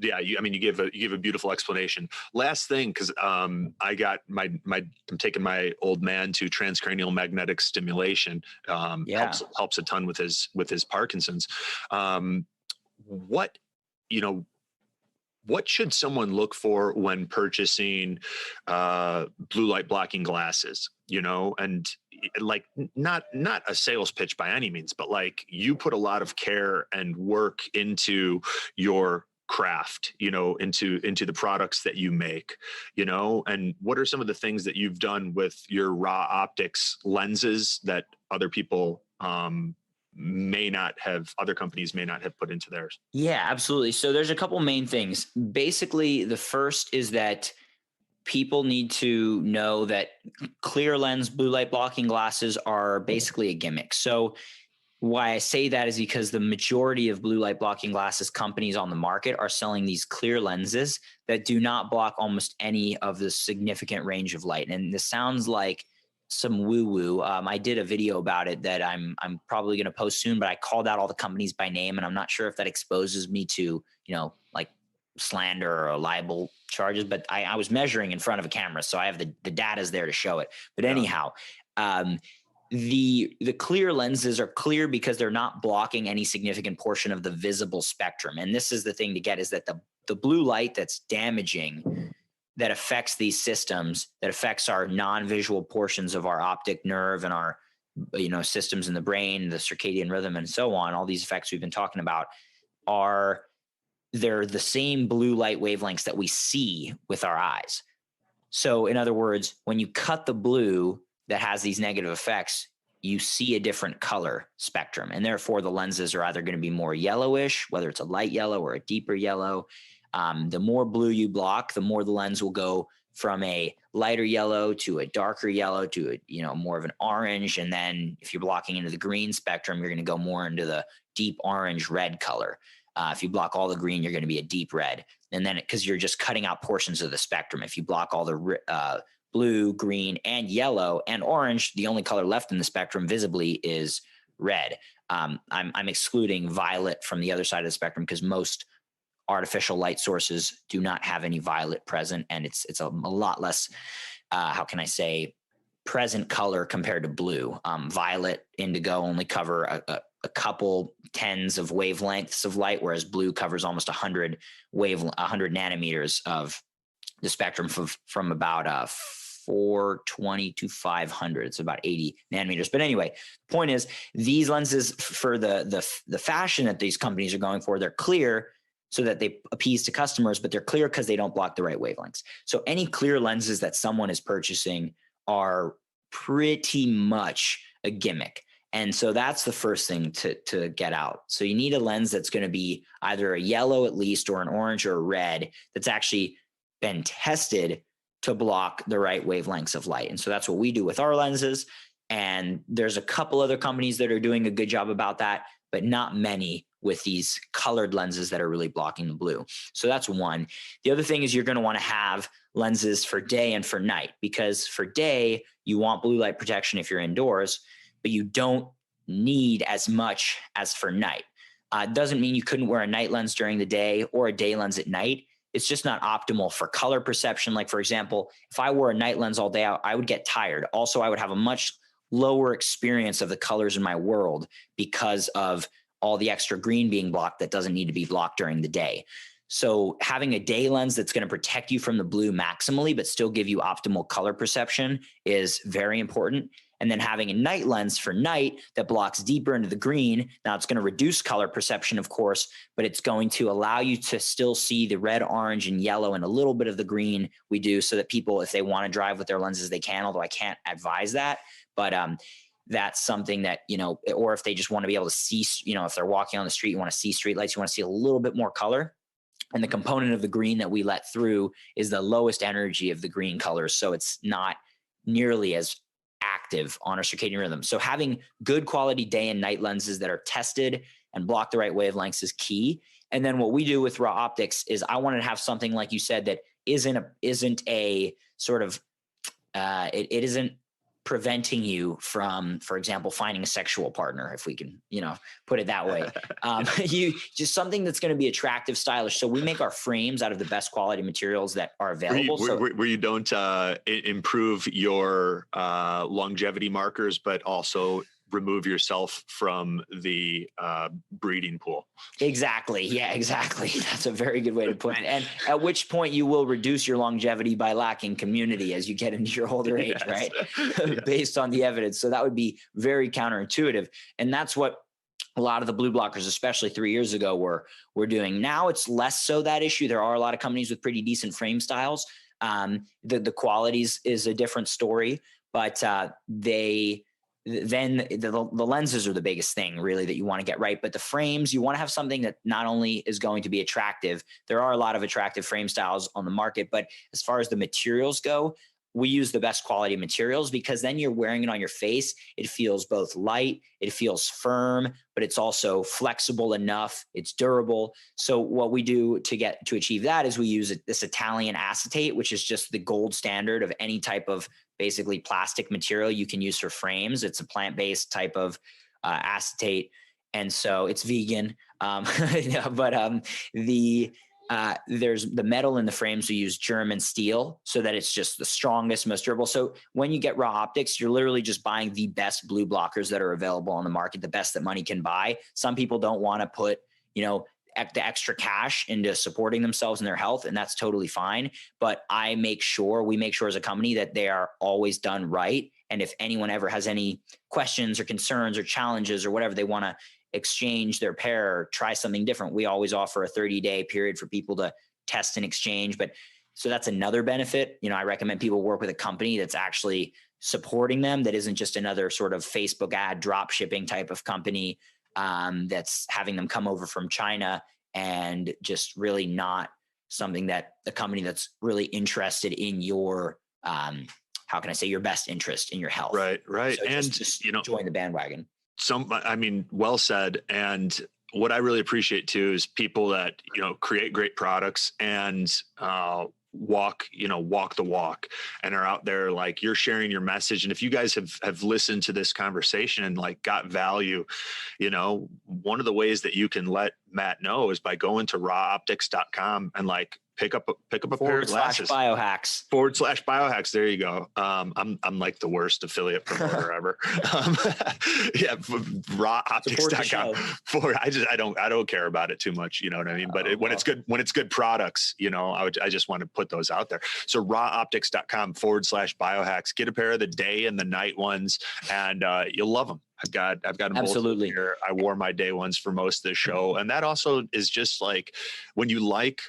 you give a beautiful explanation. Last thing, because I'm taking my old man to transcranial magnetic stimulation. Helps a ton with his Parkinson's. What should someone look for when purchasing blue light blocking glasses? And like not a sales pitch by any means, but like you put a lot of care and work into your craft, into the products that you make, and what are some of the things that you've done with your raw optics lenses that other people other companies may not have put into theirs? Yeah, absolutely. So there's a couple main things. Basically, the first is that people need to know that clear lens blue light blocking glasses are basically a gimmick. So why I say that is because the majority of blue light blocking glasses companies on the market are selling these clear lenses that do not block almost any of the significant range of light. And this sounds like some woo-woo. I did a video about it that I'm probably going to post soon, but I called out all the companies by name, and I'm not sure if that exposes me to, like slander or libel charges, but I was measuring in front of a camera, so I have the data's there to show it. But anyhow, the clear lenses are clear because they're not blocking any significant portion of the visible spectrum. And this is the thing to get, is that the blue light that's damaging, that affects these systems, that affects our non-visual portions of our optic nerve and our, systems in the brain, the circadian rhythm, and so on, all these effects we've been talking about, they're the same blue light wavelengths that we see with our eyes. So in other words, when you cut the blue, that has these negative effects, you see a different color spectrum. And therefore the lenses are either going to be more yellowish, whether it's a light yellow or a deeper yellow. The more blue you block, the more the lens will go from a lighter yellow to a darker yellow to a, more of an orange. And then if you're blocking into the green spectrum, you're going to go more into the deep orange red color. If you block all the green, you're going to be a deep red. And then because you're just cutting out portions of the spectrum. If you block all the blue, green, and yellow and orange, the only color left in the spectrum visibly is red. I'm excluding violet from the other side of the spectrum because most artificial light sources do not have any violet present, and it's a lot less, how can I say, present color compared to blue. Violet, indigo only cover a couple tens of wavelengths of light, whereas blue covers almost 100 nanometers of the spectrum from about 420 to 500. It's about 80 nanometers. But anyway, the point is these lenses for the fashion that these companies are going for, they're clear so that they appease to customers, but they're clear because they don't block the right wavelengths. So any clear lenses that someone is purchasing are pretty much a gimmick. And so that's the first thing to get out. So you need a lens that's going to be either a yellow at least, or an orange or a red, that's actually been tested to block the right wavelengths of light. And so that's what we do with our lenses. And there's a couple other companies that are doing a good job about that, but not many with these colored lenses that are really blocking the blue. So that's one. The other thing is you're going to want to have lenses for day and for night, because for day, you want blue light protection if you're indoors, but you don't need as much as for night. It doesn't mean you couldn't wear a night lens during the day or a day lens at night. It's just not optimal for color perception. Like, for example, if I wore a night lens all day, I would get tired. Also, I would have a much lower experience of the colors in my world because of all the extra green being blocked that doesn't need to be blocked during the day. So having a day lens that's going to protect you from the blue maximally, but still give you optimal color perception is very important. And then having a night lens for night that blocks deeper into the green. Now it's going to reduce color perception, of course, but it's going to allow you to still see the red, orange, and yellow and a little bit of the green we do, so that people, if they want to drive with their lenses, they can, although I can't advise that. But that's something that, or if they just want to be able to see, if they're walking on the street, you want to see street lights, you want to see a little bit more color. And the component of the green that we let through is the lowest energy of the green colors. So it's not nearly as active on our circadian rhythm. So having good quality day and night lenses that are tested and block the right wavelengths is key. And then what we do with raw optics is I wanted to have something, like you said, that isn't a sort of, it isn't preventing you from, for example, finding a sexual partner, if we can, put it that way. You just something that's going to be attractive, stylish. So we make our frames out of the best quality materials that are available. Where you don't improve your longevity markers, but also remove yourself from the breeding pool. Exactly. Yeah, exactly. That's a very good way to put it. And at which point you will reduce your longevity by lacking community as you get into your older age, right? Yes. Based on the evidence. So that would be very counterintuitive. And that's what a lot of the blue blockers, especially 3 years ago, were doing. Now it's less so that issue. There are a lot of companies with pretty decent frame styles. The qualities is a different story, but then the lenses are the biggest thing really that you want to get right. But the frames, you want to have something that not only is going to be attractive. There are a lot of attractive frame styles on the market, but as far as the materials go, we use the best quality materials, because then you're wearing it on your face. It feels both light, it feels firm, but it's also flexible enough. It's durable. So what we do to achieve that is we use this Italian acetate, which is just the gold standard of any type of basically plastic material you can use for frames. It's a plant-based type of acetate. And so it's vegan. There's the metal in the frames. We use German steel so that it's just the strongest, most durable. So when you get raw optics, you're literally just buying the best blue blockers that are available on the market, the best that money can buy. Some people don't want to put, the extra cash into supporting themselves and their health, and that's totally fine. But we make sure as a company that they are always done right. And if anyone ever has any questions or concerns or challenges or whatever, they want to exchange their pair or try something different, we always offer a 30-day period for people to test and exchange. But so that's another benefit. I recommend people work with a company that's actually supporting them, that isn't just another sort of Facebook ad drop shipping type of company that's having them come over from China, and just really not something that the company that's really interested in your, how can I say, your best interest in your health. Right. So And just join the bandwagon. Well said. And what I really appreciate too is people that, create great products and, walk the walk, and are out there, like, you're sharing your message. And if you guys have listened to this conversation and like got value, one of the ways that you can let Matt know is by going to rawoptics.com and like pick up a pair of glasses. /biohacks. There you go. I'm like the worst affiliate promoter ever. Rawoptics.com. I don't care about it too much. You know what I mean? But when it's good products, I just want to put those out there. So rawoptics.com /biohacks. Get a pair of the day and the night ones, and you'll love them. I've got them absolutely here. I wore my day ones for most of the show. And that also is just like, when you like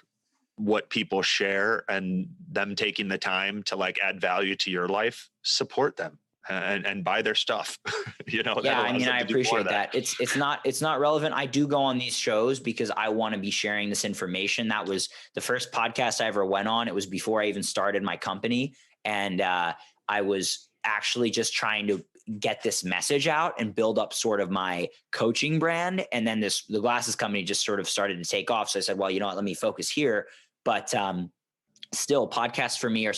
what people share and them taking the time to like add value to your life, support them and buy their stuff. Yeah, I mean, I appreciate that. It's not relevant. I do go on these shows because I want to be sharing this information. That was the first podcast I ever went on. It was before I even started my company. And I was actually just trying to get this message out and build up sort of my coaching brand. And then the glasses company just sort of started to take off. So I said, well, you know what, let me focus here. But still, podcasts for me are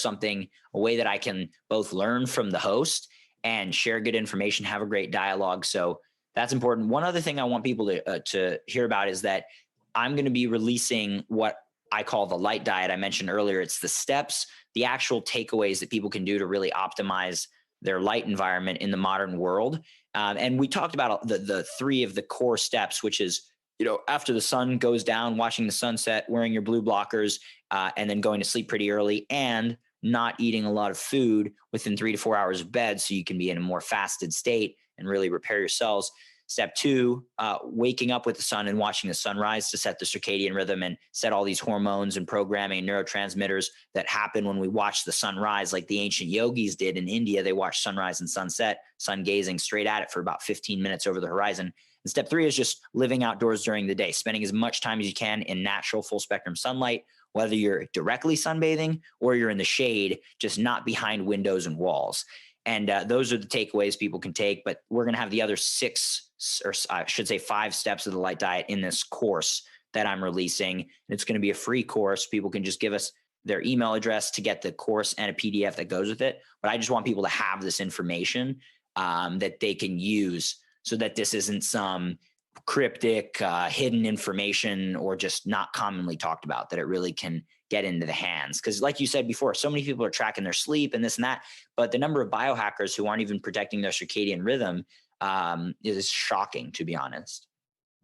a way that I can both learn from the host and share good information, have a great dialogue. So that's important. One other thing I want people to hear about is that I'm going to be releasing what I call the light diet. I mentioned earlier, it's the steps, the actual takeaways that people can do to really optimize their light environment in the modern world. And we talked about the three of the core steps, which is, after the sun goes down, watching the sunset, wearing your blue blockers, and then going to sleep pretty early, and not eating a lot of food within 3 to 4 hours of bed, so you can be in a more fasted state and really repair your cells. Step 2, waking up with the sun and watching the sunrise to set the circadian rhythm and set all these hormones and programming and neurotransmitters that happen when we watch the sunrise, like the ancient yogis did in India. They watched sunrise and sunset, sun gazing straight at it for about 15 minutes over the horizon. And step 3 is just living outdoors during the day, spending as much time as you can in natural full spectrum sunlight, whether you're directly sunbathing or you're in the shade, just not behind windows and walls. And those are the takeaways people can take. But we're going to have the other 6, or I should say 5 steps of the light diet in this course that I'm releasing. And it's going to be a free course. People can just give us their email address to get the course and a PDF that goes with it. But I just want people to have this information that they can use, so that this isn't some cryptic, hidden information or just not commonly talked about, that it really can get into the hands. Because like you said before, so many people are tracking their sleep and this and that, but the number of biohackers who aren't even protecting their circadian rhythm is shocking, to be honest.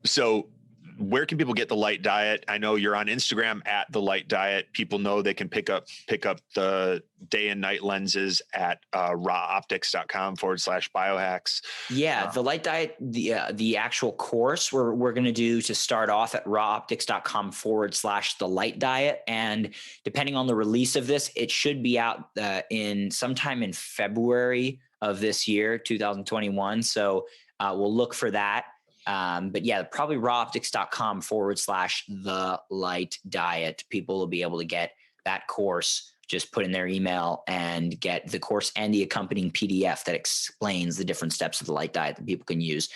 So where can people get the light diet? I know you're on Instagram at the light diet. People know they can pick up the day and night lenses at rawoptics.com /biohacks. Yeah. The light diet, the actual course we're going to do to start off at rawoptics.com /the light diet. And depending on the release of this, it should be out in sometime in February of this year, 2021. So we'll look for that. But yeah, probably rawoptics.com /the light diet. People will be able to get that course, just put in their email and get the course and the accompanying PDF that explains the different steps of the light diet that people can use.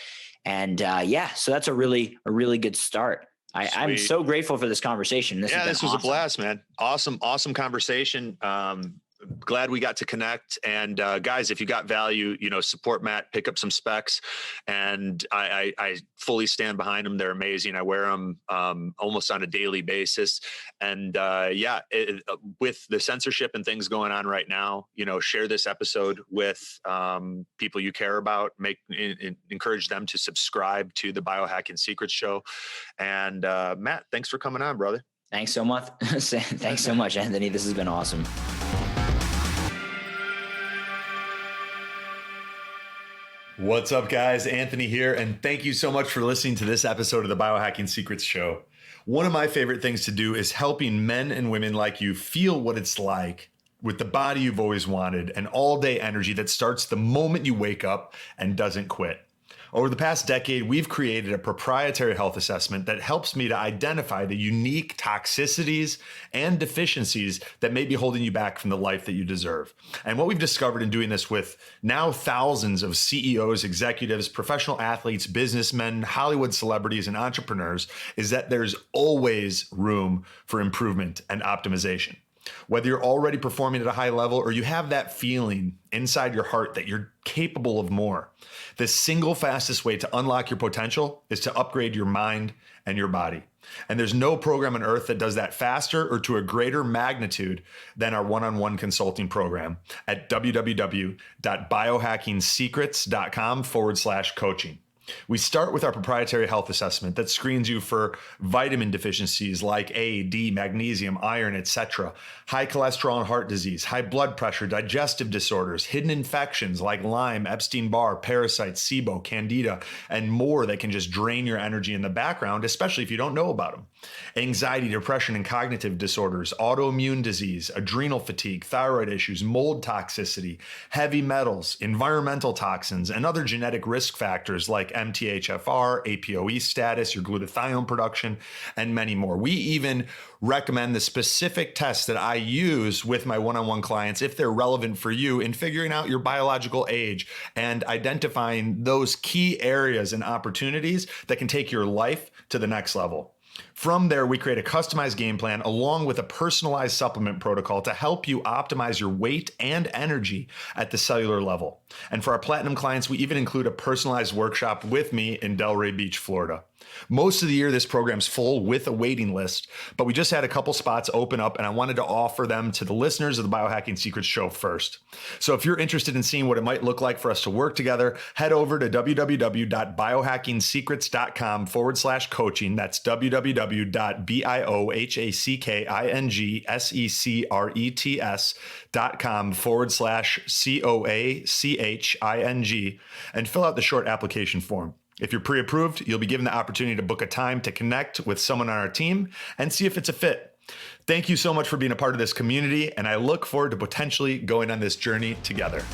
And so that's a really good start. I'm so grateful for this conversation. This was a blast, man. Awesome conversation. Glad we got to connect. And guys, if you got value, support Matt, pick up some specs, and I fully stand behind them. They're amazing. I wear them almost on a daily basis. And with the censorship and things going on right now, share this episode with people you care about. Encourage them to subscribe to the Biohacking Secrets Show. And Matt, thanks for coming on, brother. Thanks so much. Thanks so much, Anthony. This has been awesome. What's up, guys? Anthony here, and thank you so much for listening to this episode of the Biohacking Secrets Show. One of my favorite things to do is helping men and women like you feel what it's like with the body you've always wanted and all-day energy that starts the moment you wake up and doesn't quit. Over the past decade, we've created a proprietary health assessment that helps me to identify the unique toxicities and deficiencies that may be holding you back from the life that you deserve. And what we've discovered in doing this with now thousands of CEOs, executives, professional athletes, businessmen, Hollywood celebrities, and entrepreneurs is that there's always room for improvement and optimization. Whether you're already performing at a high level or you have that feeling inside your heart that you're capable of more, the single fastest way to unlock your potential is to upgrade your mind and your body. And there's no program on earth that does that faster or to a greater magnitude than our one-on-one consulting program at www.biohackingsecrets.com/coaching. We start with our proprietary health assessment that screens you for vitamin deficiencies like A, D, magnesium, iron, etc., high cholesterol and heart disease, high blood pressure, digestive disorders, hidden infections like Lyme, Epstein-Barr, parasites, SIBO, Candida, and more that can just drain your energy in the background, especially if you don't know about them. Anxiety, depression, and cognitive disorders, autoimmune disease, adrenal fatigue, thyroid issues, mold toxicity, heavy metals, environmental toxins, and other genetic risk factors like MTHFR, APOE status, your glutathione production, and many more. We even recommend the specific tests that I use with my one-on-one clients if they're relevant for you in figuring out your biological age and identifying those key areas and opportunities that can take your life to the next level. From there, we create a customized game plan along with a personalized supplement protocol to help you optimize your weight and energy at the cellular level. And for our platinum clients, we even include a personalized workshop with me in Delray Beach, Florida. Most of the year, this program's full with a waiting list, but we just had a couple spots open up and I wanted to offer them to the listeners of the Biohacking Secrets Show first. So if you're interested in seeing what it might look like for us to work together, head over to www.biohackingsecrets.com/coaching. That's www.biohackingsecrets.com/COACHING and fill out the short application form. If you're pre-approved, you'll be given the opportunity to book a time to connect with someone on our team and see if it's a fit. Thank you so much for being a part of this community, and I look forward to potentially going on this journey together.